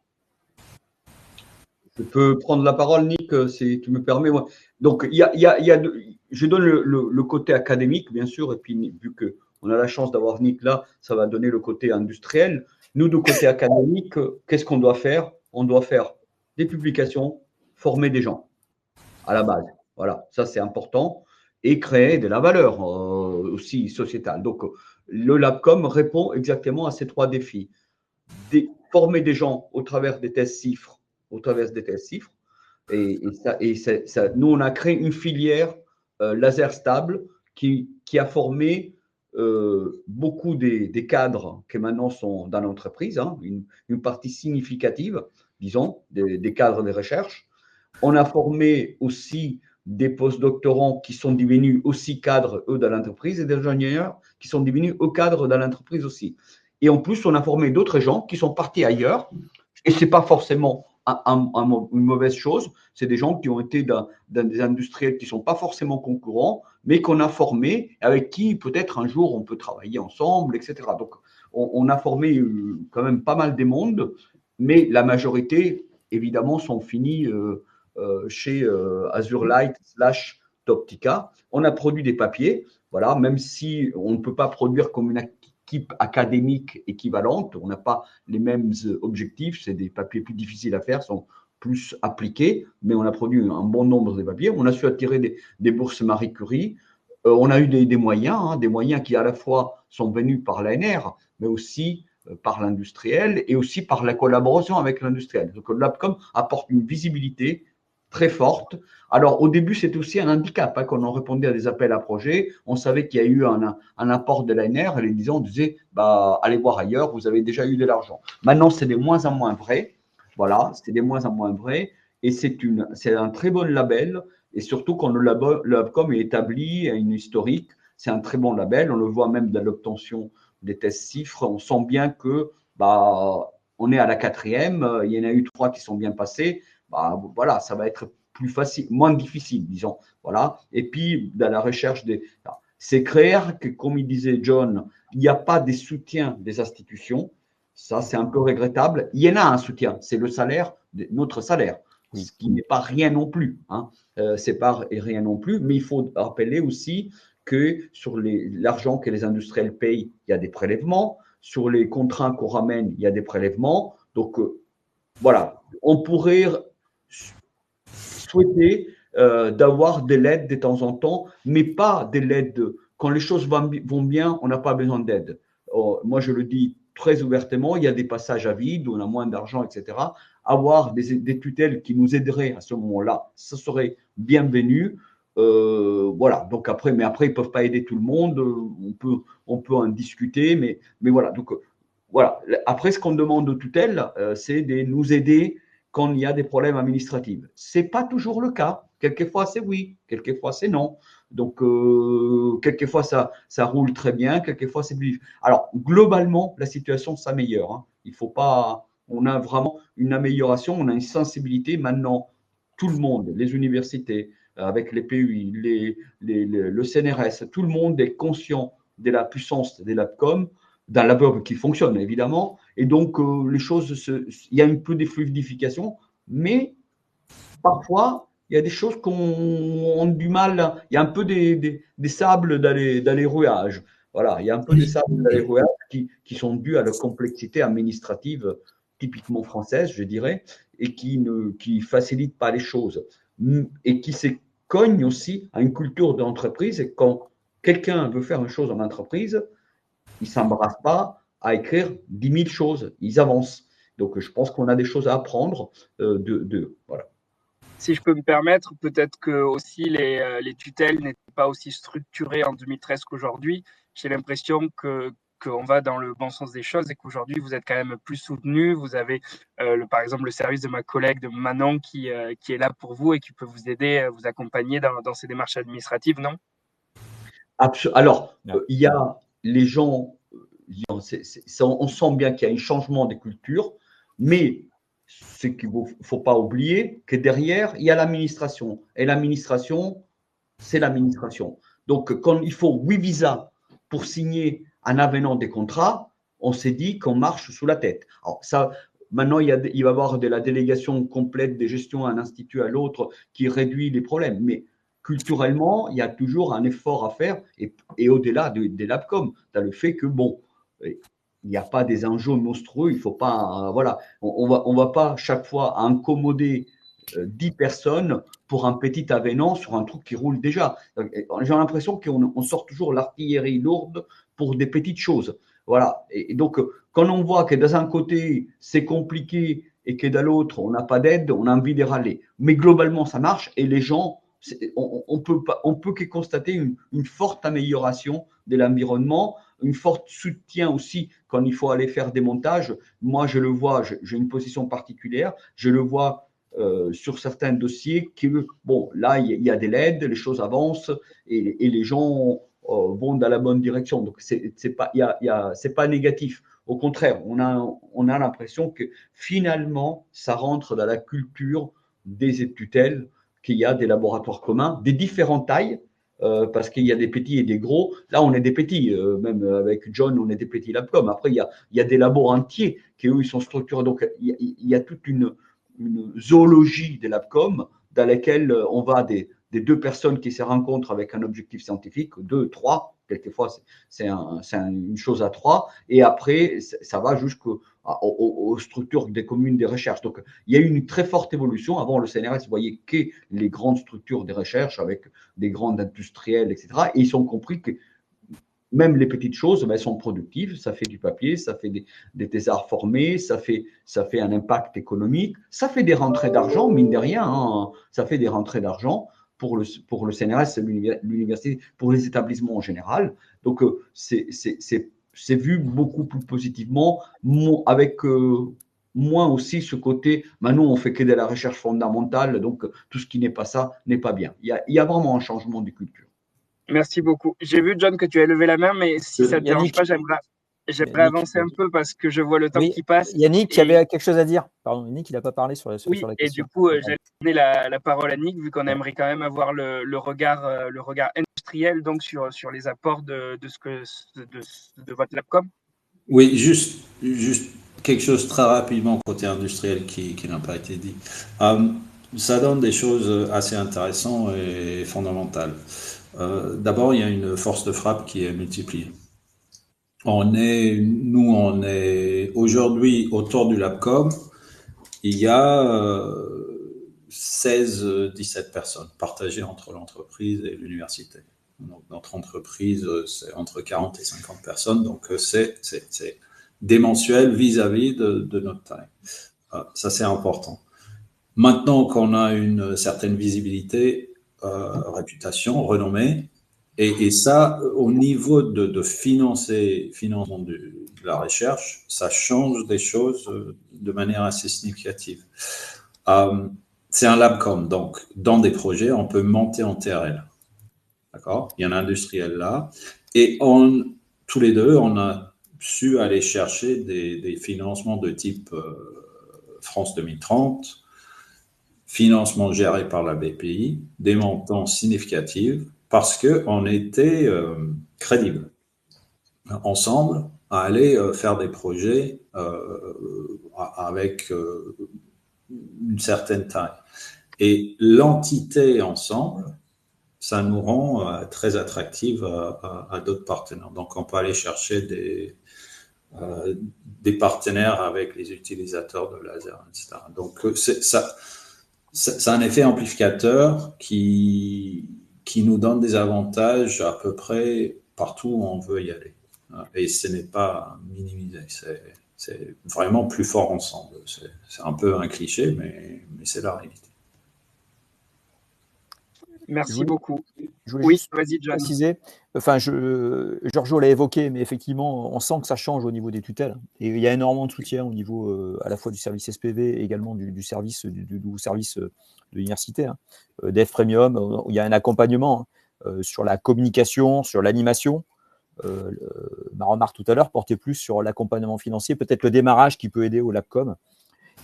Je peux prendre la parole, Nick, si tu me permets. Moi. Donc, je donne le côté académique, bien sûr, et puis vu qu'on a la chance d'avoir Nick là, ça va donner le côté industriel. Nous, du côté académique, qu'est-ce qu'on doit faire? On doit faire des publications, former des gens à la base. Voilà, ça c'est important. Et créer de la valeur aussi sociétale. Donc, le LabCom répond exactement à ces 3 défis. Former des gens au travers des tests CIFRE, nous, on a créé une filière laser stable qui a formé beaucoup des cadres qui maintenant sont dans l'entreprise, hein, une partie significative, disons, des cadres de recherche. On a formé aussi des postdoctorants qui sont devenus aussi cadres, eux, dans l'entreprise, et des ingénieurs qui sont devenus eux cadres dans l'entreprise aussi. Et en plus, on a formé d'autres gens qui sont partis ailleurs. Et ce n'est pas forcément une mauvaise chose. C'est des gens qui ont été dans des industriels qui ne sont pas forcément concurrents, mais qu'on a formés, avec qui peut-être un jour on peut travailler ensemble, etc. Donc, on a formé quand même pas mal de monde, mais la majorité, évidemment, sont finis chez Azurelight / Toptica. On a produit des papiers, voilà, même si on ne peut pas produire comme une équipe académique équivalente, on n'a pas les mêmes objectifs, c'est des papiers plus difficiles à faire, sont plus appliqués, mais on a produit un bon nombre de papiers. On a su attirer des bourses Marie Curie. On a eu des moyens, des moyens qui à la fois sont venus par l'ANR, mais aussi par l'industriel et aussi par la collaboration avec l'industriel. Donc le LabCom apporte une visibilité très forte. Alors, au début, c'était aussi un handicap quand on répondait à des appels à projets. On savait qu'il y a eu un apport de l'ANR et les disant, on disait, allez voir ailleurs, vous avez déjà eu de l'argent. Maintenant, c'est de moins en moins vrai. Voilà, c'est de moins en moins vrai. Et c'est un très bon label. Et surtout, quand le LabCom est établi, a une historique, c'est un très bon label. On le voit même dans l'obtention des tests CIFRE. On sent bien que on est à la 4e. Il y en a eu 3 qui sont bien passés. Voilà, ça va être plus facile, moins difficile, disons. Voilà. Et puis, dans la recherche c'est clair que, comme il disait John, il n'y a pas de soutien des institutions. Ça, c'est un peu regrettable. Il y en a un soutien, c'est le salaire, notre salaire, ce qui n'est pas rien non plus. Hein. C'est pas rien non plus, mais il faut rappeler aussi que sur l'argent que les industriels payent, il y a des prélèvements. Sur les contrats qu'on ramène, il y a des prélèvements. Donc, voilà, on pourrait souhaiter d'avoir de l'aide de temps en temps, mais pas de l'aide. Quand les choses vont bien, on n'a pas besoin d'aide. Moi, je le dis très ouvertement, il y a des passages à vide où on a moins d'argent, etc. Avoir des tutelles qui nous aideraient à ce moment-là, ce serait bienvenu. Voilà, donc après, mais après, ils ne peuvent pas aider tout le monde, on peut en discuter, mais voilà. Donc, voilà. Après, ce qu'on demande aux tutelles, c'est de nous aider quand il y a des problèmes administratifs. Ce n'est pas toujours le cas. Quelquefois, c'est oui, quelquefois, c'est non. Donc, quelquefois, ça roule très bien, quelquefois, c'est plus. Alors, globalement, la situation s'améliore. Hein. Il faut pas. On a vraiment une amélioration, on a une sensibilité. Maintenant, tout le monde, les universités, avec les PUI, le CNRS, tout le monde est conscient de la puissance des LabCom, d'un lab qui fonctionne évidemment, et donc les choses, il y a un peu de fluidification, mais parfois il y a des choses qu'on a du mal, il y a un peu des sables dans les rouages. Voilà, il y a un peu des sables dans les rouages qui sont dus à la complexité administrative typiquement française, je dirais, et qui ne facilite pas les choses, et qui se cogne aussi à une culture d'entreprise. Et quand quelqu'un veut faire une chose en entreprise, ils ne s'embarrassent pas à écrire 10 000 choses, ils avancent. Donc, je pense qu'on a des choses à apprendre voilà.
Si je peux me permettre, peut-être que aussi les tutelles n'étaient pas aussi structurées en 2013 qu'aujourd'hui. J'ai l'impression qu'on va dans le bon sens des choses et qu'aujourd'hui, vous êtes quand même plus soutenu. Vous avez, par exemple, le service de ma collègue, de Manon, qui est là pour vous et qui peut vous aider, vous accompagner dans ces démarches administratives, non?
Alors, il y a les gens, on sent bien qu'il y a un changement des cultures, mais ce qu'il ne faut pas oublier, que derrière, il y a l'administration. Et l'administration, c'est l'administration. Donc, quand il faut 8 visas pour signer un avenant des contrats, on s'est dit qu'on marche sous la tête. Alors, ça, maintenant, il va y avoir de la délégation complète des gestions d'un institut à l'autre qui réduit les problèmes. Mais culturellement, il y a toujours un effort à faire, et au-delà des LabCom, tu as le fait que, bon, il n'y a pas des enjeux monstrueux, il faut pas, voilà, on va pas chaque fois incommoder 10 personnes pour un petit avenant sur un truc qui roule déjà. J'ai l'impression qu'on sort toujours l'artillerie lourde pour des petites choses. Voilà. Et donc, quand on voit que d'un côté, c'est compliqué et que de l'autre, on n'a pas d'aide, on a envie de râler. Mais globalement, ça marche et les gens, on peut que constater une forte amélioration de l'environnement, une forte soutien aussi quand il faut aller faire des montages. Moi, je le vois, j'ai une position particulière, je le vois sur certains dossiers que, bon, là, il y a des LED, les choses avancent et les gens vont dans la bonne direction. Donc, c'est pas négatif. Au contraire, on a l'impression que finalement, ça rentre dans la culture des tutelles, qu'il y a des laboratoires communs, des différentes tailles, parce qu'il y a des petits et des gros. Là, on est des petits, même avec John, on est des petits LabCom. Après, il y a des labos entiers qui, eux, ils sont structurés. Donc, il y a toute une zoologie des LabCom dans laquelle on va des 2 personnes qui se rencontrent avec un objectif scientifique, 2, 3, quelquefois c'est une chose à 3, et après ça va jusqu'aux structures des communes de recherche. Donc il y a eu une très forte évolution. Avant, le CNRS voyait que les grandes structures de recherche avec des grandes industriels, etc. Et ils ont compris que même les petites choses, elles sont productives, ça fait du papier, ça fait des thésards formés, ça fait un impact économique, ça fait des rentrées d'argent, mine de rien, hein, ça fait des rentrées d'argent pour le CNRS, l'université, pour les établissements en général. Donc, c'est vu beaucoup plus positivement, avec moins aussi ce côté, maintenant on fait que de la recherche fondamentale, donc tout ce qui n'est pas ça n'est pas bien. Il y a vraiment un changement de culture.
Merci beaucoup. J'ai vu, John, que tu as levé la main, mais si ça ne te dérange pas, j'aimerais avancer un peu parce que je vois le temps qui passe.
Yannick, qui avait quelque chose à dire. Pardon, Yannick, il n'a pas parlé sur la question.
Et du coup, j'allais donner la parole à Nick, vu qu'on aimerait quand même avoir le regard industriel donc sur les apports de votre LabCom.
Oui, juste quelque chose très rapidement côté industriel qui n'a pas été dit. Ça donne des choses assez intéressantes et fondamentales. D'abord, il y a une force de frappe qui est multipliée. On est aujourd'hui autour du LabCom, il y a 16-17 personnes partagées entre l'entreprise et l'université. Donc, notre entreprise, c'est entre 40 et 50 personnes, donc c'est démensuel vis-à-vis de notre taille. Ça, c'est important. Maintenant qu'on a une certaine visibilité, réputation, renommée, et ça, au niveau de financement de la recherche, ça change des choses de manière assez significative. C'est un LabCom, donc dans des projets, on peut monter en TRL. D'accord ? Il y a un industriel là. Et tous les deux, on a su aller chercher des financements de type France 2030, financement géré par la BPI, des montants significatifs, parce qu'on était crédibles ensemble à aller faire des projets avec une certaine taille. Et l'entité ensemble, ça nous rend très attractifs à d'autres partenaires. Donc, on peut aller chercher des partenaires avec les utilisateurs de laser, etc. Donc, c'est un effet amplificateur qui nous donne des avantages à peu près partout où on veut y aller. Et ce n'est pas minimisé, c'est vraiment plus fort ensemble. C'est un peu un cliché, mais c'est la réalité.
Merci beaucoup.
Je voulais
Oui,
juste
vas-y, John.
préciser, enfin, Giorgio l'a évoqué, mais effectivement, on sent que ça change au niveau des tutelles. Et il y a énormément de soutien au niveau à la fois du service SPV et également du service, du service de l'université, hein, Dev Premium. Il y a un accompagnement sur la communication, sur l'animation. Ma remarque tout à l'heure portait plus sur l'accompagnement financier, peut-être le démarrage qui peut aider au LabCom.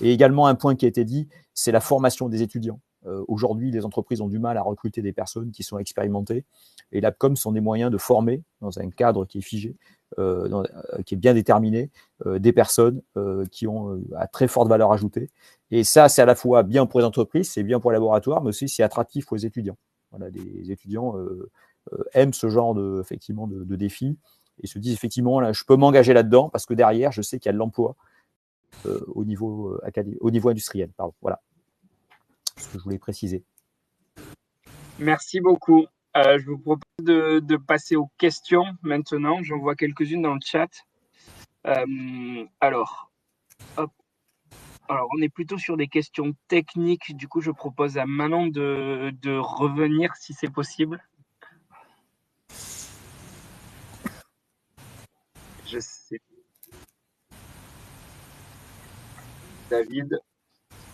Et également, un point qui a été dit, c'est la formation des étudiants. Aujourd'hui, les entreprises ont du mal à recruter des personnes qui sont expérimentées. Et l'APCOM sont des moyens de former dans un cadre qui est figé, qui est bien déterminé, des personnes qui ont à très forte valeur ajoutée. Et ça, c'est à la fois bien pour les entreprises, c'est bien pour les laboratoires, mais aussi c'est attractif pour les étudiants. Voilà, les étudiants aiment ce genre effectivement de défis et se disent effectivement, là, je peux m'engager là-dedans parce que derrière, je sais qu'il y a de l'emploi au niveau industriel. Pardon. Voilà ce que je voulais préciser.
Merci beaucoup. Je vous propose de passer aux questions maintenant. J'en vois quelques-unes dans le chat. Alors, on est plutôt sur des questions techniques. Du coup, je propose à Manon de revenir si c'est possible. Je sais. David,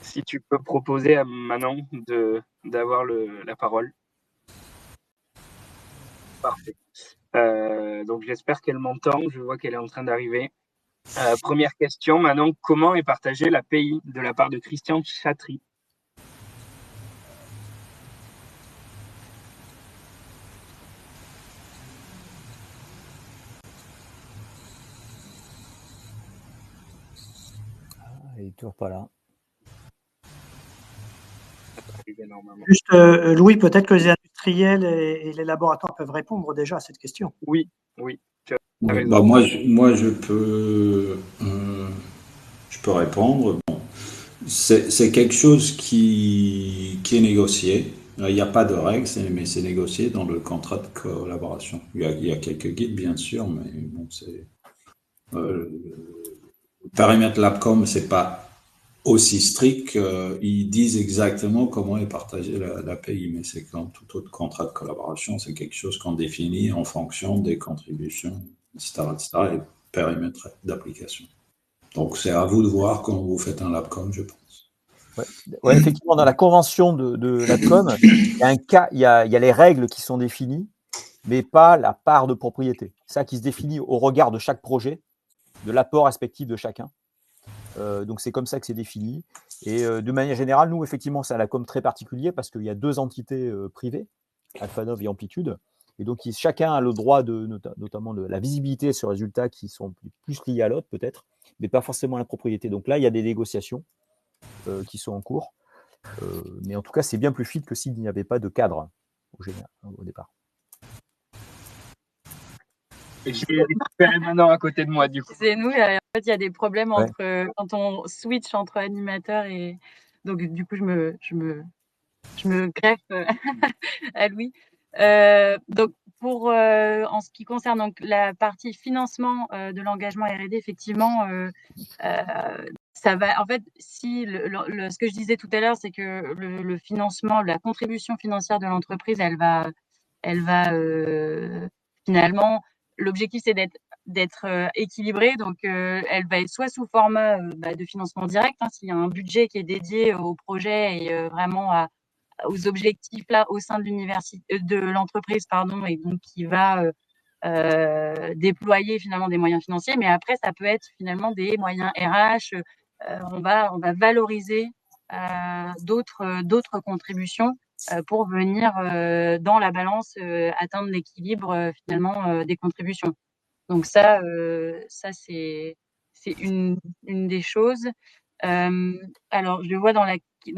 si tu peux proposer à Manon d'avoir la parole. Parfait. Donc, j'espère qu'elle m'entend. Je vois qu'elle est en train d'arriver. Première question, Manon. Comment est partagée l'API de la part de Christian Chatry?
Il n'est toujours pas là.
Juste, Louis, peut-être que les industriels et les laboratoires peuvent répondre déjà à cette question.
Oui.
Bah moi, je peux répondre. Bon, c'est quelque chose qui est négocié. Il n'y a pas de règles, mais c'est négocié dans le contrat de collaboration. Il y a quelques guides, bien sûr, mais bon, c'est le périmètre LabCom, c'est pas aussi strict. Ils disent exactement comment est partagée l'API, mais c'est comme tout autre contrat de collaboration, c'est quelque chose qu'on définit en fonction des contributions, etc., et le périmètre d'application. Donc, c'est à vous de voir quand vous faites un LabCom, je pense.
Ouais, effectivement, dans la convention de LabCom, il y a les règles qui sont définies, mais pas la part de propriété. Ça qui se définit au regard de chaque projet, de l'apport respectif de chacun. Donc, c'est comme ça que c'est défini. Et de manière générale, nous, effectivement, c'est un LabCom très particulier parce qu'il y a deux entités privées, Alphanov et Amplitude. Et donc, chacun a le droit notamment de la visibilité sur les résultats qui sont plus liés à l'autre, peut-être, mais pas forcément à la propriété. Donc là, il y a des négociations qui sont en cours. Mais en tout cas, c'est bien plus fluide que s'il n'y avait pas de cadre au départ.
J'ai récupéré Manon à côté de moi, du coup.
C'est nous, en fait, il y a des problèmes quand on switch entre animateurs et donc du coup, je me greffe à Louis. Donc, en ce qui concerne donc la partie financement de l'engagement R&D, effectivement, ça va. En fait, si ce que je disais tout à l'heure, c'est que le financement, la contribution financière de l'entreprise, elle va finalement, l'objectif c'est d'être équilibrée. Donc, elle va être soit sous format de financement direct, hein, s'il y a un budget qui est dédié au projet et vraiment aux objectifs là au sein de l'université, de l'entreprise, pardon, et donc qui va déployer finalement des moyens financiers. Mais après, ça peut être finalement des moyens RH. On va valoriser d'autres contributions pour venir dans la balance atteindre l'équilibre finalement des contributions. Donc ça c'est une des choses. Alors, je vois dans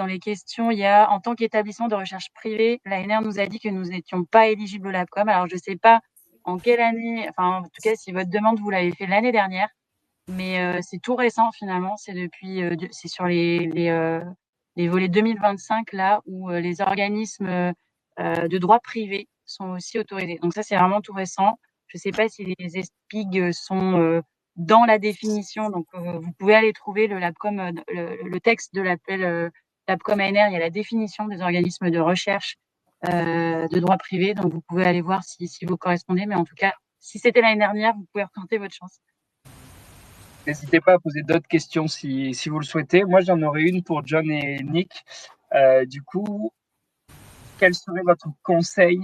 les questions, il y a en tant qu'établissement de recherche privé, l'ANR nous a dit que nous n'étions pas éligibles au LabCom. Alors, je ne sais pas en quelle année, enfin, en tout cas, si votre demande, vous l'avez fait l'année dernière, mais c'est tout récent finalement. C'est c'est sur les volets 2025 là où les organismes de droit privé sont aussi autorisés. Donc ça, c'est vraiment tout récent. Je ne sais pas si les ESPIG sont dans la définition. Donc, vous pouvez aller trouver le LabCom, le texte de l'appel LabCom ANR. Il y a la définition des organismes de recherche de droit privé. Donc, vous pouvez aller voir si vous correspondez. Mais en tout cas, si c'était l'année dernière, vous pouvez retenter votre chance.
N'hésitez pas à poser d'autres questions si vous le souhaitez. Moi, j'en aurais une pour John et Nick. Du coup, quel serait votre conseil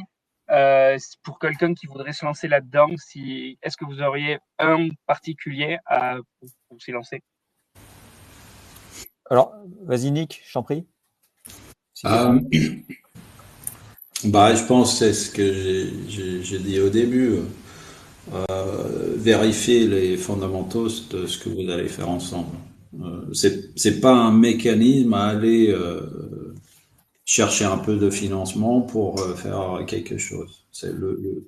pour quelqu'un qui voudrait se lancer là-dedans? Est-ce que vous auriez un particulier pour s'y lancer?
Alors, vas-y Nick, je t'en prie.
Je pense que c'est ce que j'ai dit au début. Vérifier les fondamentaux de ce que vous allez faire ensemble. C'est pas un mécanisme à aller chercher un peu de financement pour faire quelque chose. C'est le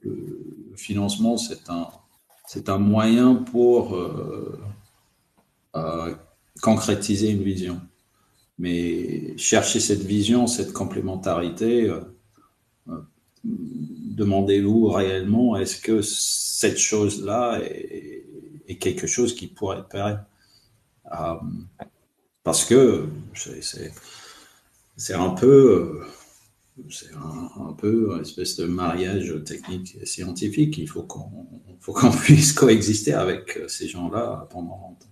financement, c'est un moyen pour concrétiser une vision. Mais chercher cette vision, cette complémentarité, demandez-vous réellement, est-ce que cette chose-là est quelque chose qui pourrait être pérenne? Parce que c'est un peu une espèce de mariage technique et scientifique. Il faut qu'on puisse coexister avec ces gens-là pendant longtemps.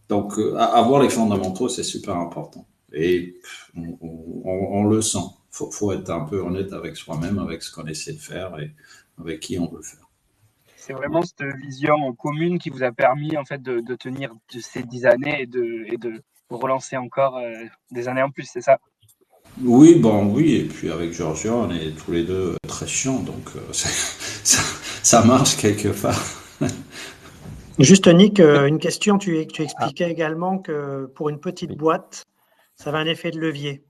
Donc, avoir les fondamentaux, c'est super important. Et on le sent. Faut être un peu honnête avec soi-même, avec ce qu'on essaie de faire et avec qui on veut le faire.
C'est vraiment cette vision commune qui vous a permis en fait de tenir ces 10 années et de relancer encore des années en plus, c'est ça?
Oui, et puis avec Georgia, on est tous les deux très chiants, donc ça marche quelque part.
Juste Nick, une question, tu expliquais également que pour une petite boîte, ça avait un effet de levier.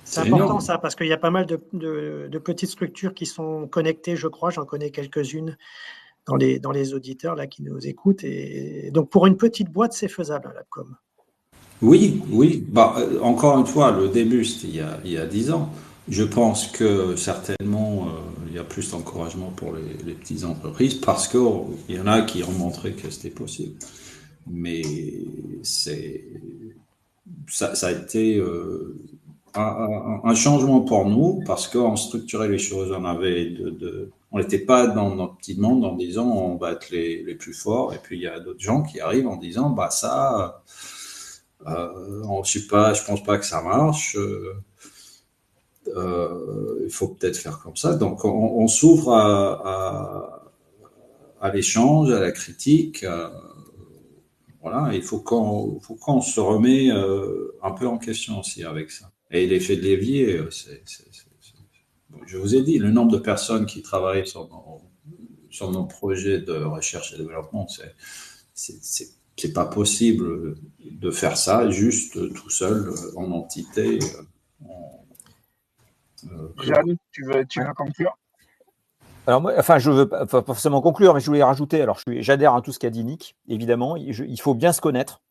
C'est important énorme. Ça, parce qu'il y a pas mal de petites structures qui sont connectées, je crois, j'en connais quelques-unes dans les auditeurs là, qui nous écoutent. Et donc pour une petite boîte, c'est faisable, hein, LabCom.
Oui. Encore une fois, le début, c'était il y a 10 ans. Je pense que certainement, il y a plus d'encouragement pour les petites entreprises parce qu'il y en a qui ont montré que c'était possible. Mais ça a été un changement pour nous parce qu'on structurait les choses. On n'était pas dans notre petit monde en disant on va être les plus forts. Et puis, il y a d'autres gens qui arrivent en disant je pense pas que ça marche. Il faut peut-être faire comme ça. Donc, on s'ouvre à l'échange, à la critique. Voilà, il faut qu'on se remet un peu en question aussi avec ça. Et l'effet de levier, je vous ai dit, le nombre de personnes qui travaillent sur nos projets de recherche et développement, c'est pas possible de faire ça juste tout seul en entité.
Jeanne, tu veux conclure?
Alors moi, je veux pas forcément conclure, mais je voulais rajouter. Alors j'adhère à tout ce qu'a dit Nick. Évidemment, il faut bien se connaître.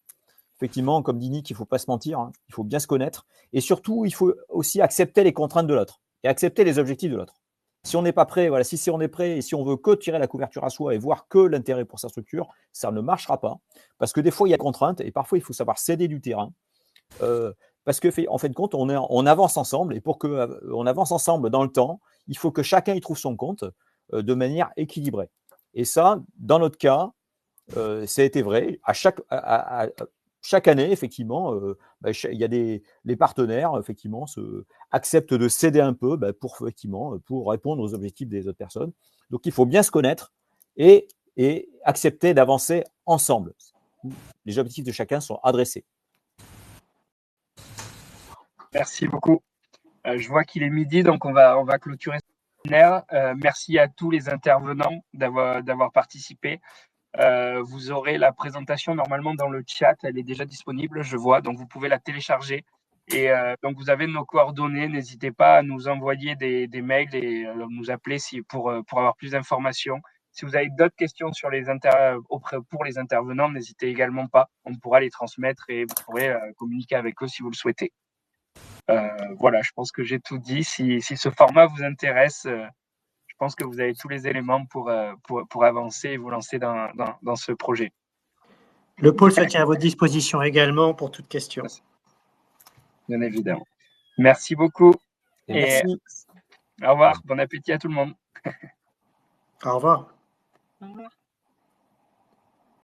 Effectivement, comme dit Nick, il ne faut pas se mentir. Hein, il faut bien se connaître, et surtout, il faut aussi accepter les contraintes de l'autre et accepter les objectifs de l'autre. Si on n'est pas prêt, voilà, si on est prêt et si on veut que tirer la couverture à soi et voir que l'intérêt pour sa structure, ça ne marchera pas. Parce que des fois, il y a des contraintes et parfois, il faut savoir céder du terrain. Parce qu'en fin de compte, on avance ensemble et pour qu'on avance ensemble dans le temps, il faut que chacun y trouve son compte de manière équilibrée. Et ça, dans notre cas, ça a été vrai. À chaque année, effectivement, il y a les partenaires, effectivement, acceptent de céder un peu pour répondre aux objectifs des autres personnes. Donc, il faut bien se connaître et accepter d'avancer ensemble. Les objectifs de chacun sont adressés.
Merci beaucoup. Je vois qu'il est midi, donc on va clôturer ce webinaire. Merci à tous les intervenants d'avoir participé. Vous aurez la présentation normalement dans le chat, elle est déjà disponible, je vois, donc vous pouvez la télécharger. Et donc vous avez nos coordonnées, n'hésitez pas à nous envoyer des mails et nous appeler pour avoir plus d'informations. Si vous avez d'autres questions sur pour les intervenants, n'hésitez également pas, on pourra les transmettre et vous pourrez communiquer avec eux si vous le souhaitez. Voilà, je pense que j'ai tout dit. Si ce format vous intéresse, je pense que vous avez tous les éléments pour avancer et vous lancer dans ce projet.
Le pôle se tient à votre disposition également pour toute question.
Bien évidemment. Merci beaucoup.
Merci.
Au revoir. Bon appétit à tout le monde.
Au revoir.
Au revoir.